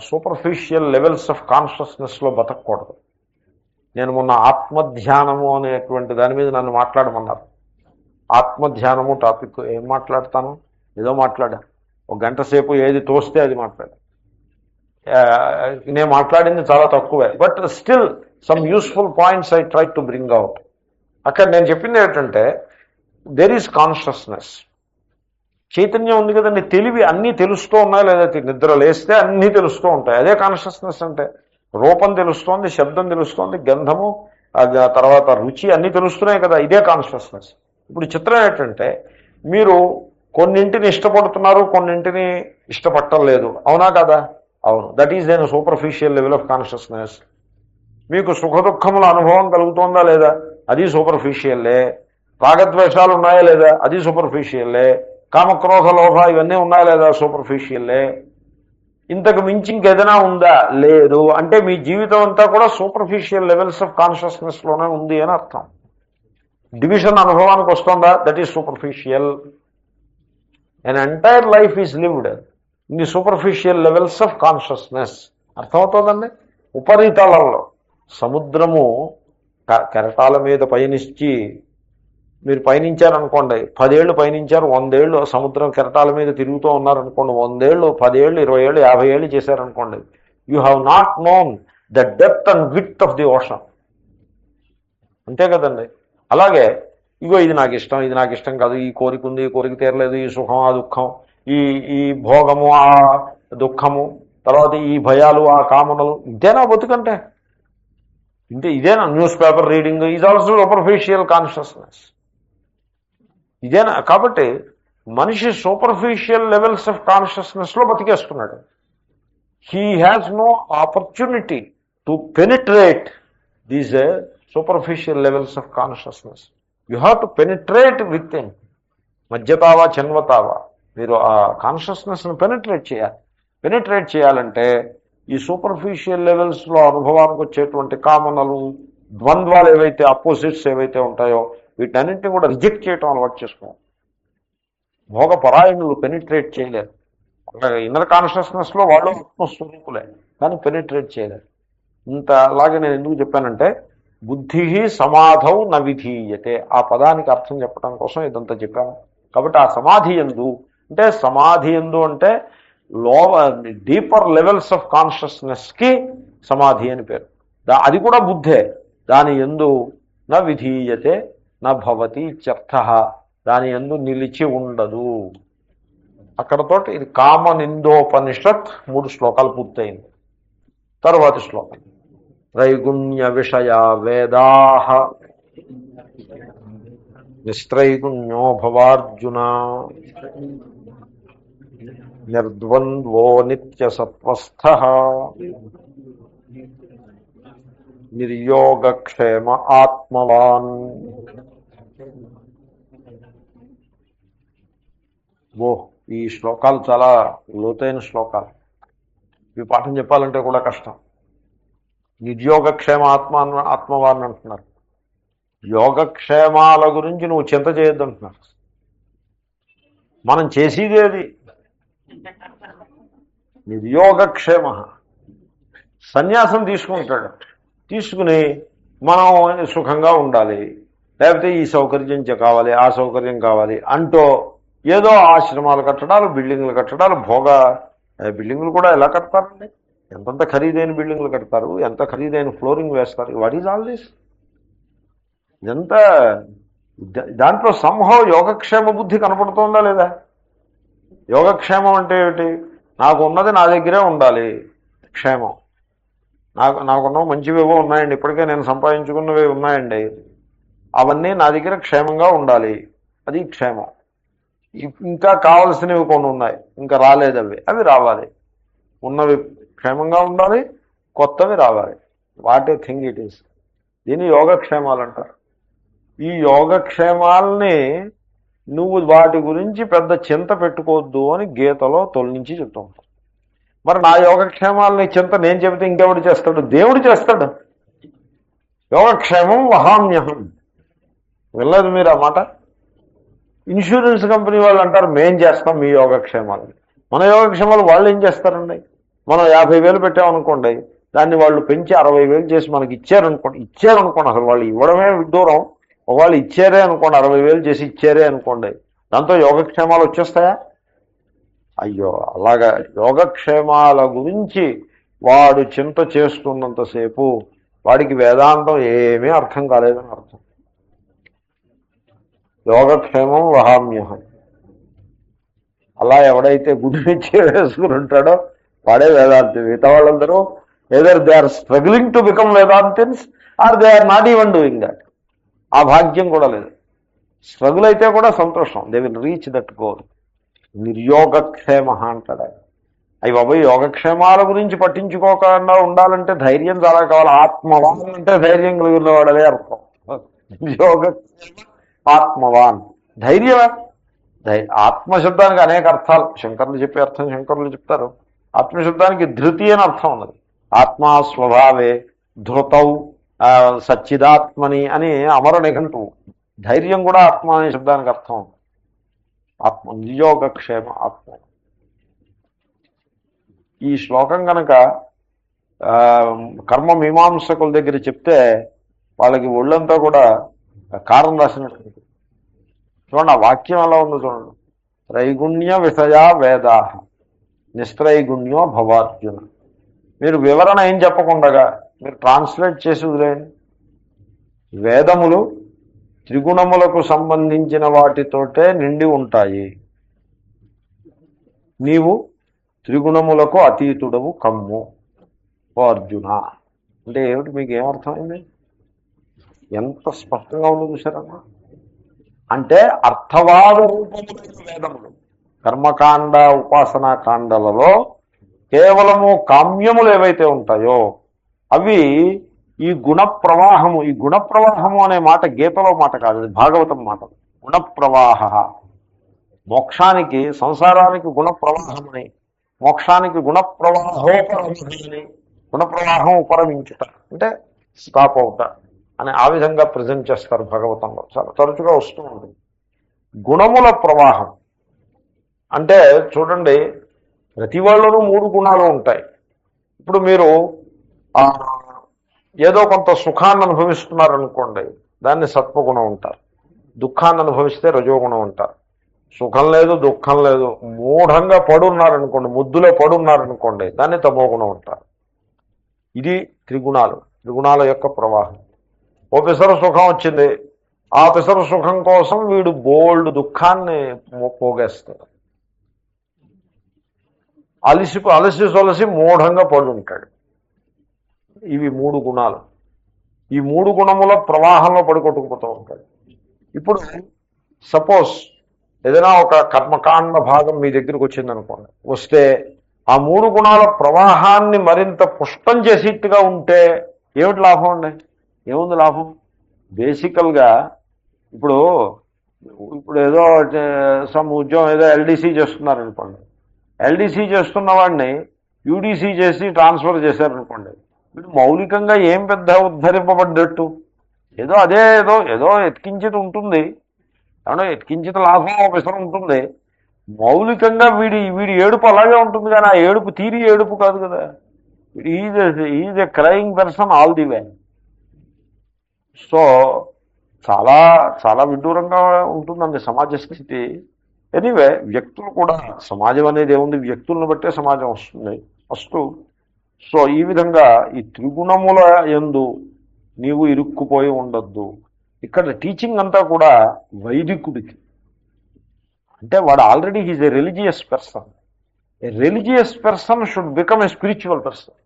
సూపర్ఫిషియల్ లెవెల్స్ ఆఫ్ కాన్షియస్నెస్లో బతకూడదు. నేను మొన్న ఆత్మధ్యానము అనేటువంటి దాని మీద నన్ను మాట్లాడమన్నారు. ఆత్మధ్యానము టాపిక్ ఏం మాట్లాడతాను? ఏదో మాట్లాడా, ఒక గంట సేపు ఏది తోస్తే అది మాట్లాడా. నేను మాట్లాడింది చాలా తక్కువే, but still some useful points I try to bring out. అక్కడ నేను చెప్పింది ఏంటంటే దెర్ ఈజ్ కాన్షియస్నెస్. చైతన్యం ఉంది కదండి, తెలివి అన్నీ తెలుస్తూ ఉన్నాయి లేదా? నిద్ర లేస్తే అన్నీ తెలుస్తూ ఉంటాయి. అదే కాన్షియస్నెస్ అంటే. రూపం తెలుస్తోంది, శబ్దం తెలుస్తోంది, గంధము, తర్వాత రుచి అన్నీ తెలుస్తున్నాయి కదా, ఇదే కాన్షియస్నెస్. ఇప్పుడు చిత్రం ఏంటంటే మీరు కొన్నింటిని ఇష్టపడుతున్నారు, కొన్నింటిని ఇష్టపట్టలేదు. అవునా కదా? అవును. That is then superficial level of consciousness. మీకు సుఖ దుఃఖముల అనుభవం కలుగుతోందా లేదా? అది సూపర్ఫిషియల్లే. రాగద్వేషాలు ఉన్నాయా లేదా? అది సూపర్ఫిషియల్లే. కామక్రోధ లోభ ఇవన్నీ ఉన్నాయా లేదా? సూపర్ఫిషియల్లే. ఇంతకు మించి ఇంకేదైనా ఉందా? లేదు. అంటే మీ జీవితం అంతా కూడా సూపర్ఫిషియల్ లెవెల్స్ ఆఫ్ కాన్షియస్నెస్లోనే ఉంది అని అర్థం. డివిజన్ అనుభవానికి వస్తుందా? That is superficial. an entire life is lived in the superficial levels of consciousness. అర్థమవుతుందండి. ఉపరితలంలో సముద్రము కెరటాల మీద పయనించి మీరు పయనించారనుకోండి, 10 ఏళ్ళు పయనించారు, 100 ఏళ్ళు సముద్రం కెరటాల మీద తిరుగుతూ ఉన్నారనుకోండి, 100 ఏళ్ళు 10 ఏళ్ళు 20 ఏళ్ళు 50 ఏళ్ళు చేశారనుకోండి, you have not known the depth and width of the ocean. అంతే కదండి. అలాగే ఇగో ఇది నాకు ఇష్టం, ఇది నాకు ఇష్టం కాదు, ఈ కోరిక ఉంది, ఈ కోరిక తీరలేదు, ఈ సుఖం ఆ దుఃఖం, ఈ ఈ భోగము ఆ దుఃఖము, తర్వాత ఈ భయాలు ఆ కామనలు, ఇదేనా బతుకంటే? ఇదేనా newspaper reading? Is also superficial consciousness. ఇదేనా? కాబట్టి మనిషి సూపర్ఫిషియల్ లెవెల్స్ ఆఫ్ కాన్షియస్నెస్లో బతికేస్తున్నాడు. He has no opportunity to penetrate these superficial levels of consciousness. You have to penetrate within. మధ్యతావా చన్వతావా, మీరు ఆ కాన్షియస్నెస్ను పెనిట్రేట్ చేయాలి. పెనిట్రేట్ చేయాలంటే ఈ సూపర్ఫిషియల్ లెవెల్స్లో అనుభవానికి వచ్చేటువంటి కామనలు, ద్వంద్వాలు ఏవైతే, అపోజిట్స్ ఏవైతే ఉంటాయో వీటన్నింటినీ కూడా రిజెక్ట్ చేయటం అలవాటు చేసుకోవాలి. భోగపరాయణులు పెనిట్రేట్ చేయలేరు. ఇన్నర్ కాన్షియస్నెస్లో వాళ్ళు ఆత్మస్వరూపులే, కానీ పెనిట్రేట్ చేయలేరు. ఇంత అలాగే నేను ఎందుకు చెప్పానంటే, బుద్ధి సమాధౌ న విధీయతే, ఆ పదానికి అర్థం చెప్పడం కోసం ఇదంతా చెప్పాను. కాబట్టి ఆ సమాధి యందు అంటే, సమాధి యందు అంటే డీపర్ లెవెల్స్ ఆఫ్ కాన్షియస్నెస్కి సమాధి అని పేరు. అది కూడా బుద్ధే. దాని యందు న విధీయతే న భవతి ఇత్యర్థ, దాని యందు నిలిచి ఉండదు. అక్కడతోటి ఇది కామనిందోపనిషత్ 3 శ్లోకాలు పూర్తయింది. తరువాతి శ్లోకం, త్రైగుణ్య విషయ వేదాః నిస్త్రైగుణ్యో భవార్జున నిర్ద్వంద్వో నిత్యసత్వస్థః నిర్యోగక్షేమ ఆత్మవాన్. ఈ శ్లోకాలు చాలా లోతైన శ్లోకాలు. ఈ పాఠం చెప్పాలంటే కూడా కష్టం. నిర్యోగక్షేమ ఆత్మవాన్ అంటున్నారు. యోగక్షేమాల గురించి నువ్వు చింత చేయొద్దు అంటున్నారు. మనం చేసేదేది నిర్యోగక్షేమ. సన్యాసం తీసుకుంటాడు, తీసుకుని మనం సుఖంగా ఉండాలి, లేకపోతే ఈ సౌకర్యం కావాలి, ఆ సౌకర్యం కావాలి అంటూ ఏదో ఆశ్రమాలు కట్టడాలు, బిల్డింగ్లు కట్టడాలు, బిల్డింగ్లు కూడా ఎలా కడతారండి? ఎంతంత ఖరీదైన బిల్డింగ్లు కడతారు, ఎంత ఖరీదైన ఫ్లోరింగ్ వేస్తారు. What is all this? ఇదంతా దాంట్లో సంహో యోగక్షేమ బుద్ధి కనపడుతుందా లేదా? యోగక్షేమం అంటే ఏమిటి? నాకు ఉన్నది నా దగ్గరే ఉండాలి, క్షేమం. నాకున్నవి మంచివేవో ఉన్నాయండి, ఇప్పటికే నేను సంపాదించుకున్నవి ఉన్నాయండి, అవన్నీ నా దగ్గర క్షేమంగా ఉండాలి, అది క్షేమం. ఇంకా కావలసినవి కొన్ని ఉన్నాయి, ఇంకా రాలేదు, అవి రావాలి. ఉన్నవి క్షేమంగా ఉండాలి, కొత్తవి రావాలి. What a thing it is. దీన్ని యోగక్షేమాలు అంటారు. ఈ యోగక్షేమాలని నువ్వు వాటి గురించి పెద్ద చింత పెట్టుకోవద్దు అని గీతలో తొలి నుంచి చెప్తూ ఉంటాం. మరి నా యోగక్షేమాలని చింత నేను చెబితే ఇంకెవడు చేస్తాడు? దేవుడు చేస్తాడు. యోగక్షేమం వహామ్యహం. వెళ్ళలేదు మీరు ఆ మాట? ఇన్సూరెన్స్ కంపెనీ వాళ్ళు అంటారు మేం చేస్తాం మీ యోగక్షేమాలని. మన యోగక్షేమాలు వాళ్ళు ఏం చేస్తారండి? మనం 50,000 పెట్టామనుకోండి, దాన్ని వాళ్ళు పెంచి 60,000 చేసి మనకి ఇచ్చారనుకోండి. అసలు వాళ్ళు ఇవ్వడమే విడ్డూరం. ఒకవేళ ఇచ్చారే అనుకోండి, 60,000 చేసి ఇచ్చారే అనుకోండి, దాంతో యోగక్షేమాలు వచ్చేస్తాయా? అయ్యో, అలాగా యోగక్షేమాల గురించి వాడు చింత చేస్తున్నంతసేపు వాడికి వేదాంతం ఏమీ అర్థం కాలేదని అర్థం. యోగక్షేమం వహామ్యహం. అలా ఎవడైతే గుడి నుంచి వేసుకుని ఉంటాడో వాడే వేదాంతి. మిగతా వాళ్ళందరూ either they are struggling to become Vedantins or they are not even doing that. ఆ భాగ్యం కూడా లేదు. స్ట్రగుల్ అయితే కూడా సంతోషం, they will reach that goal. నిర్యోగక్షేమ అంటాడు. అవి బాబు యోగక్షేమాల గురించి పట్టించుకోకుండా ఉండాలంటే ధైర్యం చాలా కావాలి. ఆత్మవాన్ అంటే ధైర్యం కలిగిన వాడలే అర్థం. యోగక్షేమ ఆత్మవాన్, ధైర్యమే. ఆత్మశబ్దానికి అనేక అర్థాలు. శంకరులు చెప్పే అర్థం శంకరులు చెప్తారు. ఆత్మశబ్దానికి ధృతి అని అర్థం ఉన్నది. ఆత్మా స్వభావే ధృతౌ సచ్చిదాత్మని అని అమర నిఘంటువు. ధైర్యం కూడా ఆత్మ అనే శబ్దానికి అర్థం. ఆత్మ నిర్యోగక్షేమ ఆత్మ. ఈ శ్లోకం కనుక కర్మ మీమాంసకుల దగ్గర చెప్తే వాళ్ళకి ఒళ్ళంతా కూడా కారం రాసినట్టు. చూడండి ఆ వాక్యం ఎలా ఉందో చూడండి. త్రైగుణ్య విషయా వేదా నిస్త్రైగుణ్యో భవార్జున. మీరు వివరణ ఏం చెప్పకుండగా మీరు ట్రాన్స్లేట్ చేసి వదిలేయండి. వేదములు త్రిగుణములకు సంబంధించిన వాటితోటే నిండి ఉంటాయి. నీవు త్రిగుణములకు అతీతుడవు కమ్ము ఓ అర్జున. అంటే ఏమిటి, మీకు ఏమర్థమైంది? ఎంత స్పష్టంగా ఉంది చూసారమ్మా. అంటే అర్థవాద రూపములైన వేదములు కర్మకాండ ఉపాసనా కాండలలో కేవలము కామ్యములు ఏవైతే ఉంటాయో అవి ఈ గుణ ప్రవాహము. ఈ గుణ ప్రవాహము అనే మాట గీతలో మాట కాదు, అది భాగవతం మాట. గుణ ప్రవాహ, మోక్షానికి సంసారానికి గుణ ప్రవాహమని, మోక్షానికి గుణ ప్రవాహోపరమని, గుణ ప్రవాహం ఉపరమించుట అంటే స్టాప్ అవుట అని ఆ విధంగా ప్రజెంట్ చేస్తారు భాగవతంలో. చాలా తరచుగా వస్తూ ఉంటుంది. గుణముల ప్రవాహం అంటే చూడండి, ప్రతి వాళ్ళలో 3 గుణాలు ఉంటాయి. ఇప్పుడు మీరు ఏదో కొంత సుఖాన్ని అనుభవిస్తున్నారనుకోండి, దాన్ని సత్వగుణం ఉంటారు. దుఃఖాన్ని అనుభవిస్తే రజోగుణం ఉంటారు. సుఖం లేదు దుఃఖం లేదు మూఢంగా పడున్నారనుకోండి, ముద్దులో పడున్నారనుకోండి, దాన్ని తమోగుణం ఉంటారు. ఇది త్రిగుణాలు, త్రిగుణాల యొక్క ప్రవాహం. ఓ పిసరు సుఖం వచ్చింది, ఆ పిసరు సుఖం కోసం వీడు బోల్డ్ దుఃఖాన్ని పోగేస్తాడు. అలసి సొలసి మూఢంగా పడి ఉంటాడు. ఇవి 3 గుణాలు. ఈ 3 గుణముల ప్రవాహంలో పడికొట్టుకుపోతూ ఉంటాడు. ఇప్పుడు సపోజ్ ఏదైనా ఒక కర్మకాండ భాగం మీ దగ్గరికి వచ్చిందనుకోండి, వస్తే ఆ 3 గుణాల ప్రవాహాన్ని మరింత పుష్టం చేసేట్టుగా ఉంటే ఏమిటి లాభం అండి? ఏముంది లాభం? బేసికల్గా ఇప్పుడు ఏదో సమ్ ఉద్యోగం ఏదో ఎల్డీసీ చేస్తున్నారనుకోండి, ఎల్డీసీ చేస్తున్న వాడిని యూడీసీ చేసి ట్రాన్స్ఫర్ చేశారనుకోండి, వీడు మౌలికంగా ఏం పెద్ద ఉద్ధరింపబడ్డట్టు? ఏదో ఏదో ఎత్కించిత ఉంటుంది, ఏమన్నా ఎత్కించిత లాభం అవసరం ఉంటుంది. మౌలికంగా వీడి ఏడుపు అలాగే ఉంటుంది, కానీ ఆ ఏడుపు తీరి ఏడుపు కాదు కదా. Is a crying person all the way. So చాలా చాలా విడ్డూరంగా ఉంటుందండి సమాజ స్థితి. ఎనీవే, వ్యక్తులు కూడా, సమాజం అనేది ఏముంది, వ్యక్తులను బట్టే సమాజం వస్తుంది ఫస్ట్. సో ఈ విధంగా ఈ త్రిగుణముల యందు నీవు ఇరుక్కుపోయి ఉండొద్దు. ఇక్కడ టీచింగ్ అంతా కూడా వైదికుడికి. అంటే వాడు already he's a religious person. A religious person should become a spiritual person.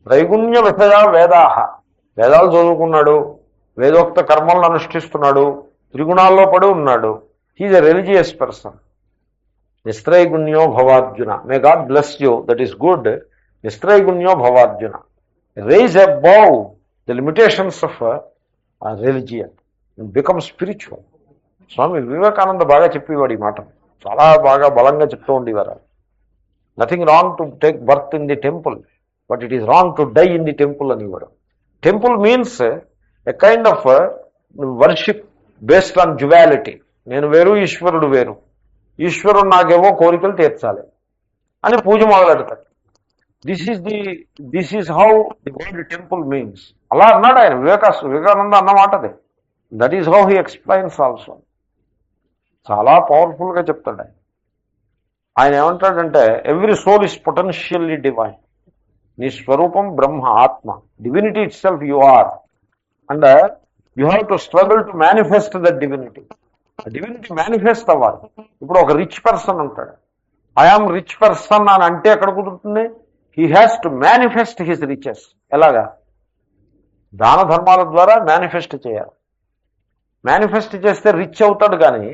త్రైగుణ్య విషయా వేదాహ, వేదాలు చదువుకున్నాడు, వేదోక్త కర్మలను అనుష్ఠిస్తున్నాడు, త్రిగుణాల్లో పడి ఉన్నాడు. He's a religious person. నిస్త్రైగుణ్యో భవార్జున. May God bless you, that is good. నిస్త్రైగుణ్యో భవార్జున. Rise above the limitations of religion, become spiritual. Swami Vivekananda బాగా చెప్పేవాడు ఈ మాట, చాలా బాగా బలంగా చెప్తూ ఉండేవారు. Nothing wrong to take birth in the temple, but it is wrong to die in the temple అనేవాడు. Temple means a kind of worship based on duality. నేను వేరు, ఈశ్వరుడు వేరు. ఈశ్వరుడు నాకేవో కోరికలు తీర్చాలి అని పూజ మొదలెడతాడు. This is how the word temple means. అలా అన్నాడు ఆయన, వివేకానంద అన్నమాట అది. That is how he explains also. చాలా పవర్ఫుల్గా చెప్తాడు ఆయన. ఆయన ఏమంటాడంటే, every soul is potentially divine. నీ స్వరూపం బ్రహ్మ, ఆత్మ, divinity itself you are. And you have to struggle to manifest that divinity. Divinity manifest అవ్వాలి. ఇప్పుడు ఒక రిచ్ పర్సన్ ఉంటాడు, ఐఆమ్ రిచ్ పర్సన్ అని అంటే ఎక్కడ కుదురుతుంది? He has to manifest his riches. ఎలాగా? దాన ధర్మాల ద్వారా మేనిఫెస్ట్ చేయాలి. మేనిఫెస్ట్ చేస్తే రిచ్ అవుతాడు, కానీ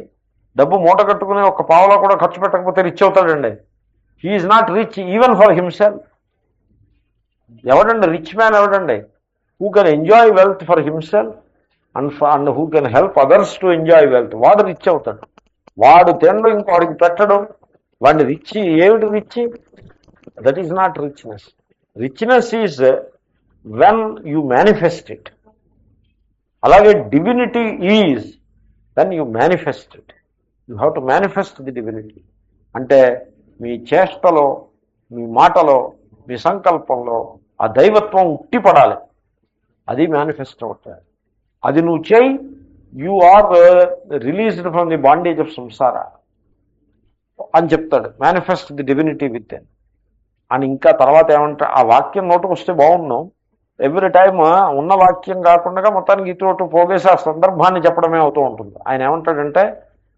డబ్బు మూట కట్టుకుని ఒక పావలా కూడా ఖర్చు పెట్టకపోతే రిచ్ అవుతాడండి. He is not rich even for himself. ఎవడండి రిచ్ మ్యాన్? ఎవడండి? Who can enjoy wealth for himself and who can help others to enjoy wealth, వాడు రిచ్ అవుతాడు. వాడు తినడం ఇంకోడికి పెట్టడం, వాడిని రిచ్. ఏమిటి rich? That is not richness. Richness is when you manifest it. అలాగే divinity is when you manifest it. You have to manifest the divinity. అంటే మీ చేష్టలో, మీ మాటలో, మీ సంకల్పంలో ఆ దైవత్వం ఉట్టిపడాలి. అది మేనిఫెస్ట్ అవుతాయి. అది నువ్వు చేయి, you are released from the bondage of సంసార అని చెప్తాడు. మేనిఫెస్ట్ ది డివినిటీ విత్ అని. ఇంకా తర్వాత ఏమంటే ఆ వాక్యం నోటుకు వస్తే బాగున్నాం. ఎవ్రీ టైమ్ ఉన్న వాక్యం కాకుండా మొత్తానికి ఇటు పోగేసి ఆ సందర్భాన్ని చెప్పడమే అవుతూ ఉంటుంది. ఆయన ఏమంటాడంటే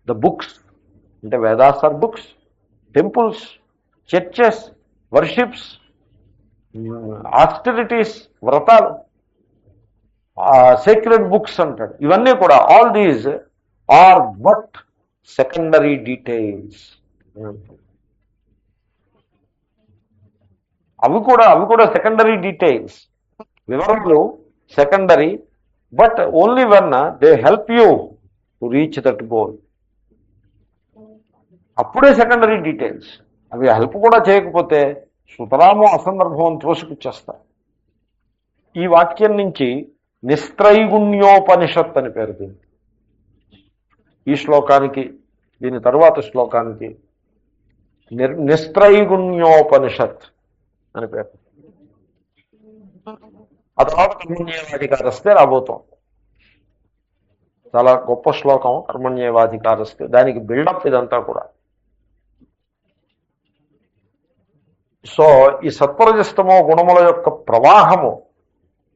ద బుక్స్ అంటే Vedas are books, temples, churches, worships, austerities, వ్రతాలు, సీక్రెట్ బుక్స్ అంటాడు. ఇవన్నీ కూడా all these are but secondary details. అవి కూడా సెకండరీ డీటెయిల్స్, వివరాలు secondary, but only one they help you to reach that goal. అప్పుడే సెకండరీ డీటెయిల్స్. అవి హెల్ప్ కూడా చేయకపోతే సుతరాము అసందర్భం తోసుకొచ్చేస్తా. ఈ వాక్యం నుంచి నిస్త్రైగుణ్యోపనిషత్ అని పేరు దీనికి. ఈ శ్లోకానికి, దీని తరువాత శ్లోకానికి నిస్త్రైగుణ్యోపనిషత్ అని పేరు. ఆ తర్వాత కర్మణ్యేవాధికారస్తే రాబోతోంది. చాలా గొప్ప శ్లోకం కర్మణ్యేవాధికారస్తే. దానికి బిల్డప్ ఇదంతా కూడా. సో ఈ సత్వరజస్తమో గుణముల యొక్క ప్రవాహము,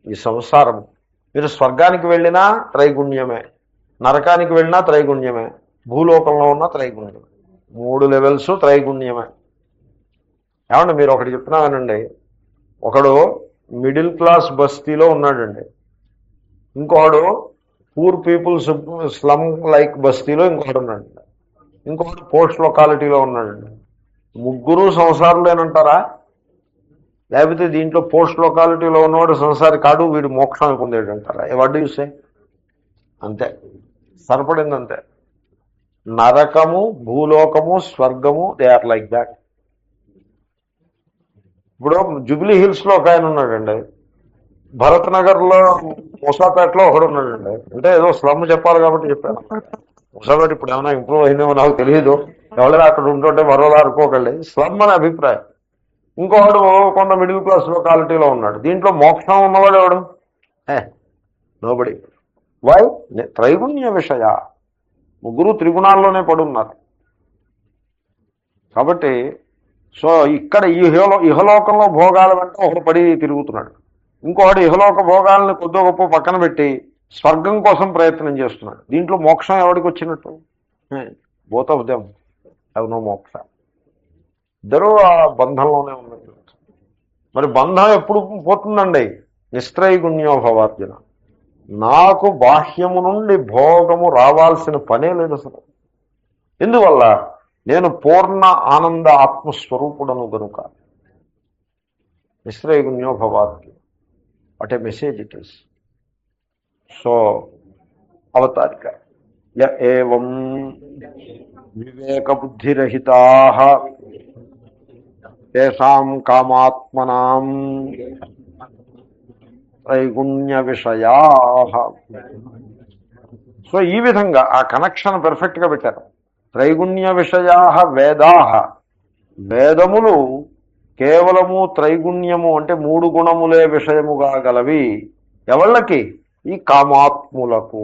ఈ సంసారము, మీరు స్వర్గానికి వెళ్ళినా త్రైగుణ్యమే, నరకానికి వెళ్ళినా త్రైగుణ్యమే, భూలోకంలో ఉన్న త్రైగుణ్యమే. 3 లెవెల్స్ త్రైగుణ్యమే. ఏమండి మీరు ఒకటి చెప్తున్నానండి, ఒకడు మిడిల్ క్లాస్ బస్తీలో ఉన్నాడండి, ఇంకొకడు పూర్ పీపుల్స్ స్లమ్ లైక్ బస్తీలో ఇంకొకడు ఉన్నాడండి, ఇంకొకడు పోస్ట్ లొకాలిటీలో ఉన్నాడండి. ముగ్గురు సంసారులేనంటారా? లేకపోతే దీంట్లో పోస్ట్ లొకాలిటీలో ఉన్నవాడు సంసారి కాడు, వీడు మోక్షానికి పొందేటంటారా? What do you say? అంతే, సరిపడింది అంతే. నరకము, భూలోకము, స్వర్గము, దే ఆర్ లైక్ దాట్. ఇప్పుడు జూబ్లీ హిల్స్లో ఒక ఆయన ఉన్నాడండి, భరత్ నగర్లో, మూసాపేటలో ఒకడు ఉన్నాడండి. అంటే ఏదో స్లమ్ చెప్పాలి కాబట్టి చెప్పాను. మూసాపేట ఇప్పుడు ఏమైనా ఇంప్రూవ్ అయిందేమో నాకు తెలియదు, ఎవరైనా అక్కడ ఉంటుంటే మరోలా అనుకోకండి. స్లమ్ అనే అభిప్రాయం. ఇంకొకడు కొంత మిడిల్ క్లాస్ లొకాలిటీలో ఉన్నాడు. దీంట్లో మోక్షం ఉన్నవాడు ఎవడు? నోబడి. వై? త్రైగుణ్య విషయ. ముగ్గురు త్రిగుణాల్లోనే పడున్నారు. కాబట్టి సో ఇక్కడ ఇహలోకంలో భోగాల వెంట ఒకడు పడి తిరుగుతున్నాడు, ఇంకొకడు ఇహలోక భోగాలను కొద్ది గొప్ప పక్కన పెట్టి స్వర్గం కోసం ప్రయత్నం చేస్తున్నాడు. దీంట్లో మోక్షం ఎవరికి వచ్చినట్టు? Both of them have no మోక్ష. ఇద్దరూ ఆ బంధంలోనే ఉన్నట్టు. మరి బంధం ఎప్పుడు పోతుందండి? నిస్త్రైగుణ్యో భవార్జున. నాకు బాహ్యము నుండి భోగము రావాల్సిన పనే లేదు అసలు. ఎందువల్ల? నేను పూర్ణ ఆనంద ఆత్మస్వరూపుడను గనుక. నిస్త్రైగుణ్యో భవార్జున. What a message it is. So అవతారిక ఏవం వివేక బుద్ధిరహితా తేషాం కామాత్మనాం త్రైగుణ్య విషయా. సో ఈ విధంగా ఆ కనెక్షన్ పెర్ఫెక్ట్గా పెట్టారు. త్రైగుణ్య విషయా వేదా. వేదములు కేవలము త్రైగుణ్యము అంటే 3 గుణములే విషయముగా గలవి. ఎవళ్ళకి? ఈ కామాత్ములకు,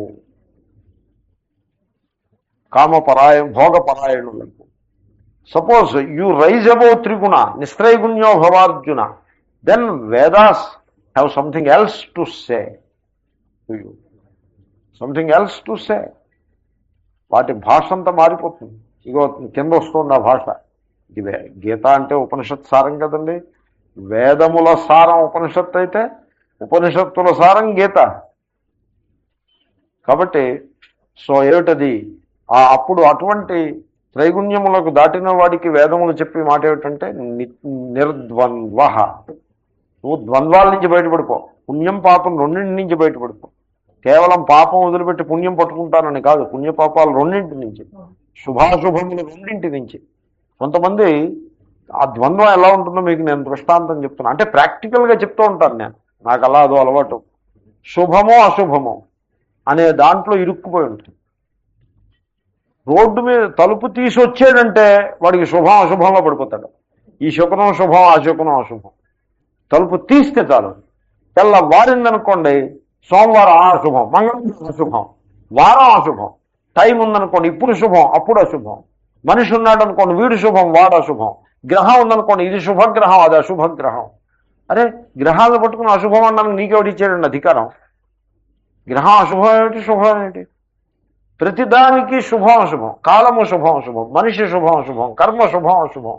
భోగపరాయణులకు. సపోజ్ యూ రైజ్ అబౌవ్ త్రిగుణ, నిస్త్రైగుణ్యో భవార్జున, then Vedas have something else to say to you, something else to say. వాటి భాష అంతా మారిపోతుంది. ఇగో కింద వస్తుంది ఆ భాష. ఇది గీత అంటే ఉపనిషత్ సారం కదండి. వేదముల సారం ఉపనిషత్తు అయితే ఉపనిషత్తుల సారం గీత. కాబట్టి సో ఏమిటది? అప్పుడు అటువంటి త్రైగుణ్యములకు దాటిన వాడికి వేదములు చెప్పే మాట ఏమిటంటే నిర్ద్వంద్వ. నువ్వు ద్వంద్వాల నుంచి బయటపడిపో. పుణ్యం పాపం రెండింటి నుంచి బయటపడిపో. కేవలం పాపం వదిలిపెట్టి పుణ్యం పట్టుకుంటానని కాదు, పుణ్యపాపాలు రెండింటి నుంచి, శుభాశుభములు రెండింటి నుంచి. కొంతమంది ఆ ద్వంద్వం ఎలా ఉంటుందో మీకు నేను దృష్టాంతం చెప్తున్నా. అంటే ప్రాక్టికల్గా చెప్తూ ఉంటాను నేను, నాకు అలా అదో అలవాటు. శుభమో అశుభమో అనే దాంట్లో ఇరుక్కుపోయి ఉంటుంది. రోడ్డు మీద తలుపు తీసి వచ్చాడంటే వాడికి శుభం అశుభంలో పడిపోతాడు. ఈ శకునం శుభం, ఆ శకునం అశుభం. తలుపు తీస్తే చాలు. తెల్లవారిందనుకోండి సోమవారం అశుభం, మంగళవారం అశుభం, వారం అశుభం. టైం ఉందనుకోండి ఇప్పుడు శుభం, అప్పుడు అశుభం. మనిషి ఉన్నాడు అనుకోండి వీడు శుభం, వాడు అశుభం. గ్రహం ఉందనుకోండి ఇది శుభగ్రహం, అది అశుభగ్రహం. అరే గ్రహాలను పట్టుకుని అశుభం అన్నాను నీకెవడు ఇచ్చాడండి అధికారం? గ్రహం అశుభం ఏమిటి, శుభం ఏమిటి? ప్రతిదానికి శుభం అశుభం. కాలము శుభం అశుభం, మనిషి శుభం అశుభం, కర్మ శుభం అశుభం.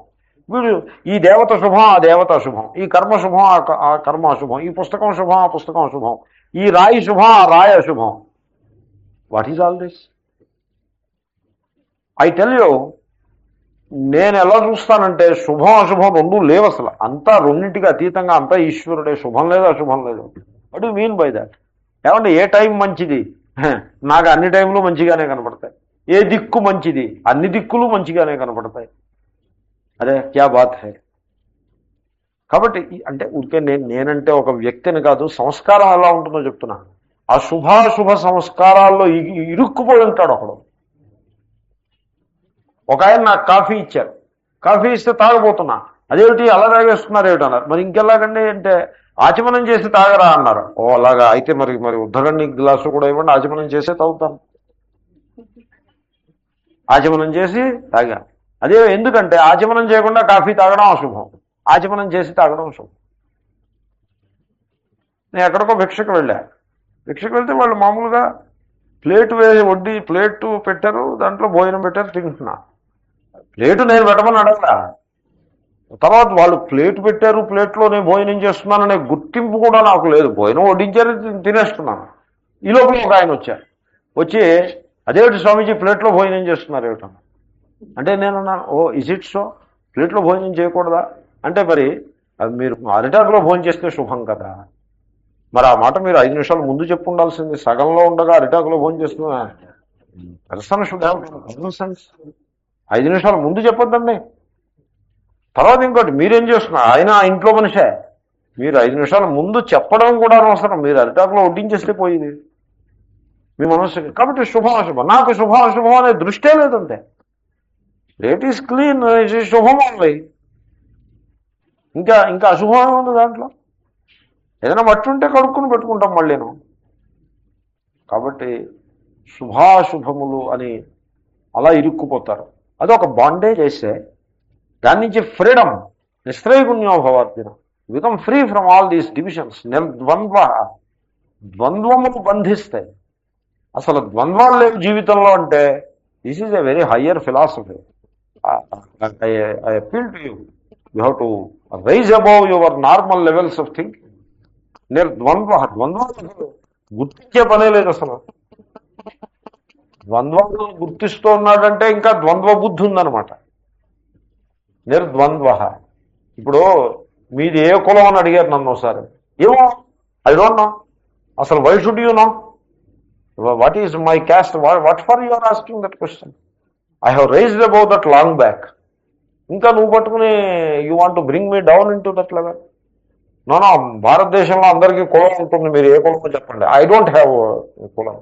వీడు ఈ దేవత శుభం, ఆ దేవత అశుభం. ఈ కర్మ శుభం, ఆ కర్మ అశుభం. ఈ పుస్తకం శుభం, ఆ పుస్తకం అశుభం. ఈ రాయి శుభం, ఆ రాయి అశుభం. What is all this? I tell you, నేను ఎలా చూస్తానంటే శుభం అశుభం రెండు లేవు అసలు. అంతా రెండింటికి అతీతంగా అంతా ఈశ్వరుడే. శుభం లేదు, అశుభం లేదు. What you mean by that? ఏమంటే ఏ టైం మంచిది? నాకు అన్ని టైంలు మంచిగానే కనపడతాయి. ఏ దిక్కు మంచిది? అన్ని దిక్కులు మంచిగానే కనపడతాయి. అదే క్యా బాత్ హై. కాబట్టి అంటే ఊరికే నేనంటే ఒక వ్యక్తిని కాదు, సంస్కారం ఎలా ఉంటుందో చెప్తున్నా. ఆ శుభాశుభ సంస్కారాల్లో ఇరుక్కుపోయి ఉంటాడు ఒకడు. ఒక ఆయన నాకు కాఫీ ఇచ్చారు. కాఫీ ఇస్తే తాగబోతున్నా. అదేమిటి అలా తాగేస్తున్నారు ఏమిటి అన్నారు. మరి ఇంకెలాగండి అంటే ఆచమనం చేసి తాగరా అన్నారు. ఓ అలాగా అయితే మరి ఉద్ధరణి గ్లాసు కూడా ఇవ్వండి, ఆచమనం చేసే తాగుతాను. ఆచమనం చేసి తాగా. అదే ఎందుకంటే ఆచమనం చేయకుండా కాఫీ తాగడం అశుభం, ఆచమనం చేసి తాగడం శుభం. నేను ఎక్కడికో భిక్షకు వెళ్తే వాళ్ళు మామూలుగా ప్లేటు వడ్డీ ప్లేటు పెట్టారు, దాంట్లో భోజనం పెట్టారు, తింటున్నా. ప్లేటు నేను పెట్టమని అడగలా. తర్వాత వాళ్ళు ప్లేటు పెట్టారు, ప్లేట్లో నేను భోజనం చేస్తున్నాననే గుర్తింపు కూడా నాకు లేదు. భోజనం వడ్డించారు, తినేస్తున్నాను. ఈ లోపల ఒక ఆయన వచ్చి అదేమిటి స్వామీజీ ప్లేట్లో భోజనం చేస్తున్నారు ఏమిటన్నా అంటే నేనున్నాను, ఓ ఇజ్ ఇట్ సో, ప్లేట్లో భోజనం చేయకూడదా అంటే మరి అది మీరు అరిటాకులో భోజనం చేస్తే శుభం కదా. మరి ఆ మాట మీరు 5 నిమిషాలు ముందు చెప్పు ఉండాల్సింది. సగంలో ఉండగా అరిటాకులో భోజనం చేస్తున్నా person should have common sense. 5 నిమిషాలు ముందు చెప్పొద్దండి. తర్వాత ఇంకోటి, మీరేం చేస్తున్నారు? ఆయన ఇంట్లో మనిషే. మీరు 5 నిమిషాల ముందు చెప్పడం కూడా అనవసరం. మీరు అరిటాకులో వడ్డించేస్తే పోయింది మీ మనస్సుకి. కాబట్టి శుభం అశుభం, నాకు శుభం అశుభం అనే దృష్టే లేదంటే. Plate is clean, it is శుభం ఓన్లీ. ఇంకా అశుభం ఉంది దాంట్లో? ఏదైనా మట్టి ఉంటే కడుక్కుని పెట్టుకుంటాం మళ్ళీను. కాబట్టి శుభాశుభములు అని అలా ఇరుక్కుపోతారు. అదొక బాండేజ్ వేస్తే దాని నుంచి ఫ్రీడమ్, నిస్త్రైగుణ్యో భవార్జున, become free from all these divisions. ద్వంద్వములు బంధిస్తాయి. అసలు ద్వంద్వాలు లేవు జీవితంలో అంటే this is a very higher philosophy. I appeal to you, you have to rise above your normal levels of thinking. ద్వంద్వాలు గుర్తించే పనే లేదు అసలు. ద్వంద్వాలను గుర్తిస్తూ ఉన్నాడంటే ఇంకా ద్వంద్వ బుద్ధి ఉందన్నమాట. నిర్ద్వంద్వ. ఇప్పుడు మీది ఏ కులం అని అడిగారు నన్ను ఒకసారి. ఏమో, ఐ డోంట్ నో. అసలు why should you know? What is my caste? What for you are asking that question? I have raised about that long back. ఇంకా నువ్వు పట్టుకుని you want to bring me down into that level. No, భారతదేశంలో అందరికీ కులం ఉంటుంది, మీరు ఏ కులం చెప్పండి. ఐ డోంట్ హ్యావ్ కులం.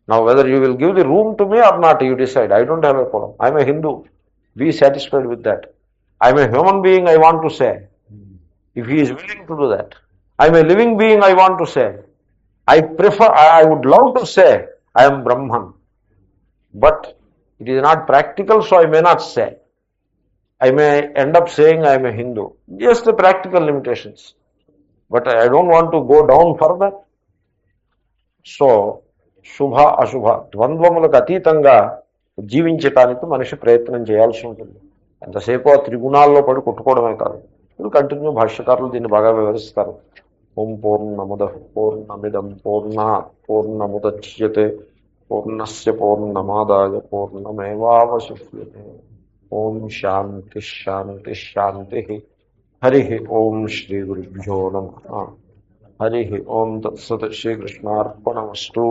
Now whether you will give the room to me or not, you decide. I don't have a కులం. I'm a Hindu. Be satisfied with that. I'm a human being, I want to say. If he is willing to do that. I'm a living being, I want to say. I would love to say, I am Brahman. But it is not practical, so I may not say. I may end up saying I am a Hindu. Just the practical limitations. But I don't want to go down further. So, Shubha, Ashubha, ద్వంద్వములకు అతీతంగా జీవించటానికి మనిషి ప్రయత్నం చేయాల్సి ఉంటుంది. ఎంతసేపు ఆ త్రిగుణాల్లో పడి కొట్టుకోవడమే కాదు. ఇప్పుడు కంటిన్యూ భాష్యకారులు దీన్ని బాగా వివరిస్తారు. ఓం పూర్ణముద పూర్ణమిదం పూర్ణాత్ పూర్ణముద్యతే పూర్ణస్య పూర్ణమాదాయ పూర్ణమేవావశిష్యతే. ఓం శాంతి శాంతి శాంతి. హరి ఓం శ్రీ గురుభ్యో నమః. హరి ఓం తత్సత్. శ్రీకృష్ణార్పణమస్తు.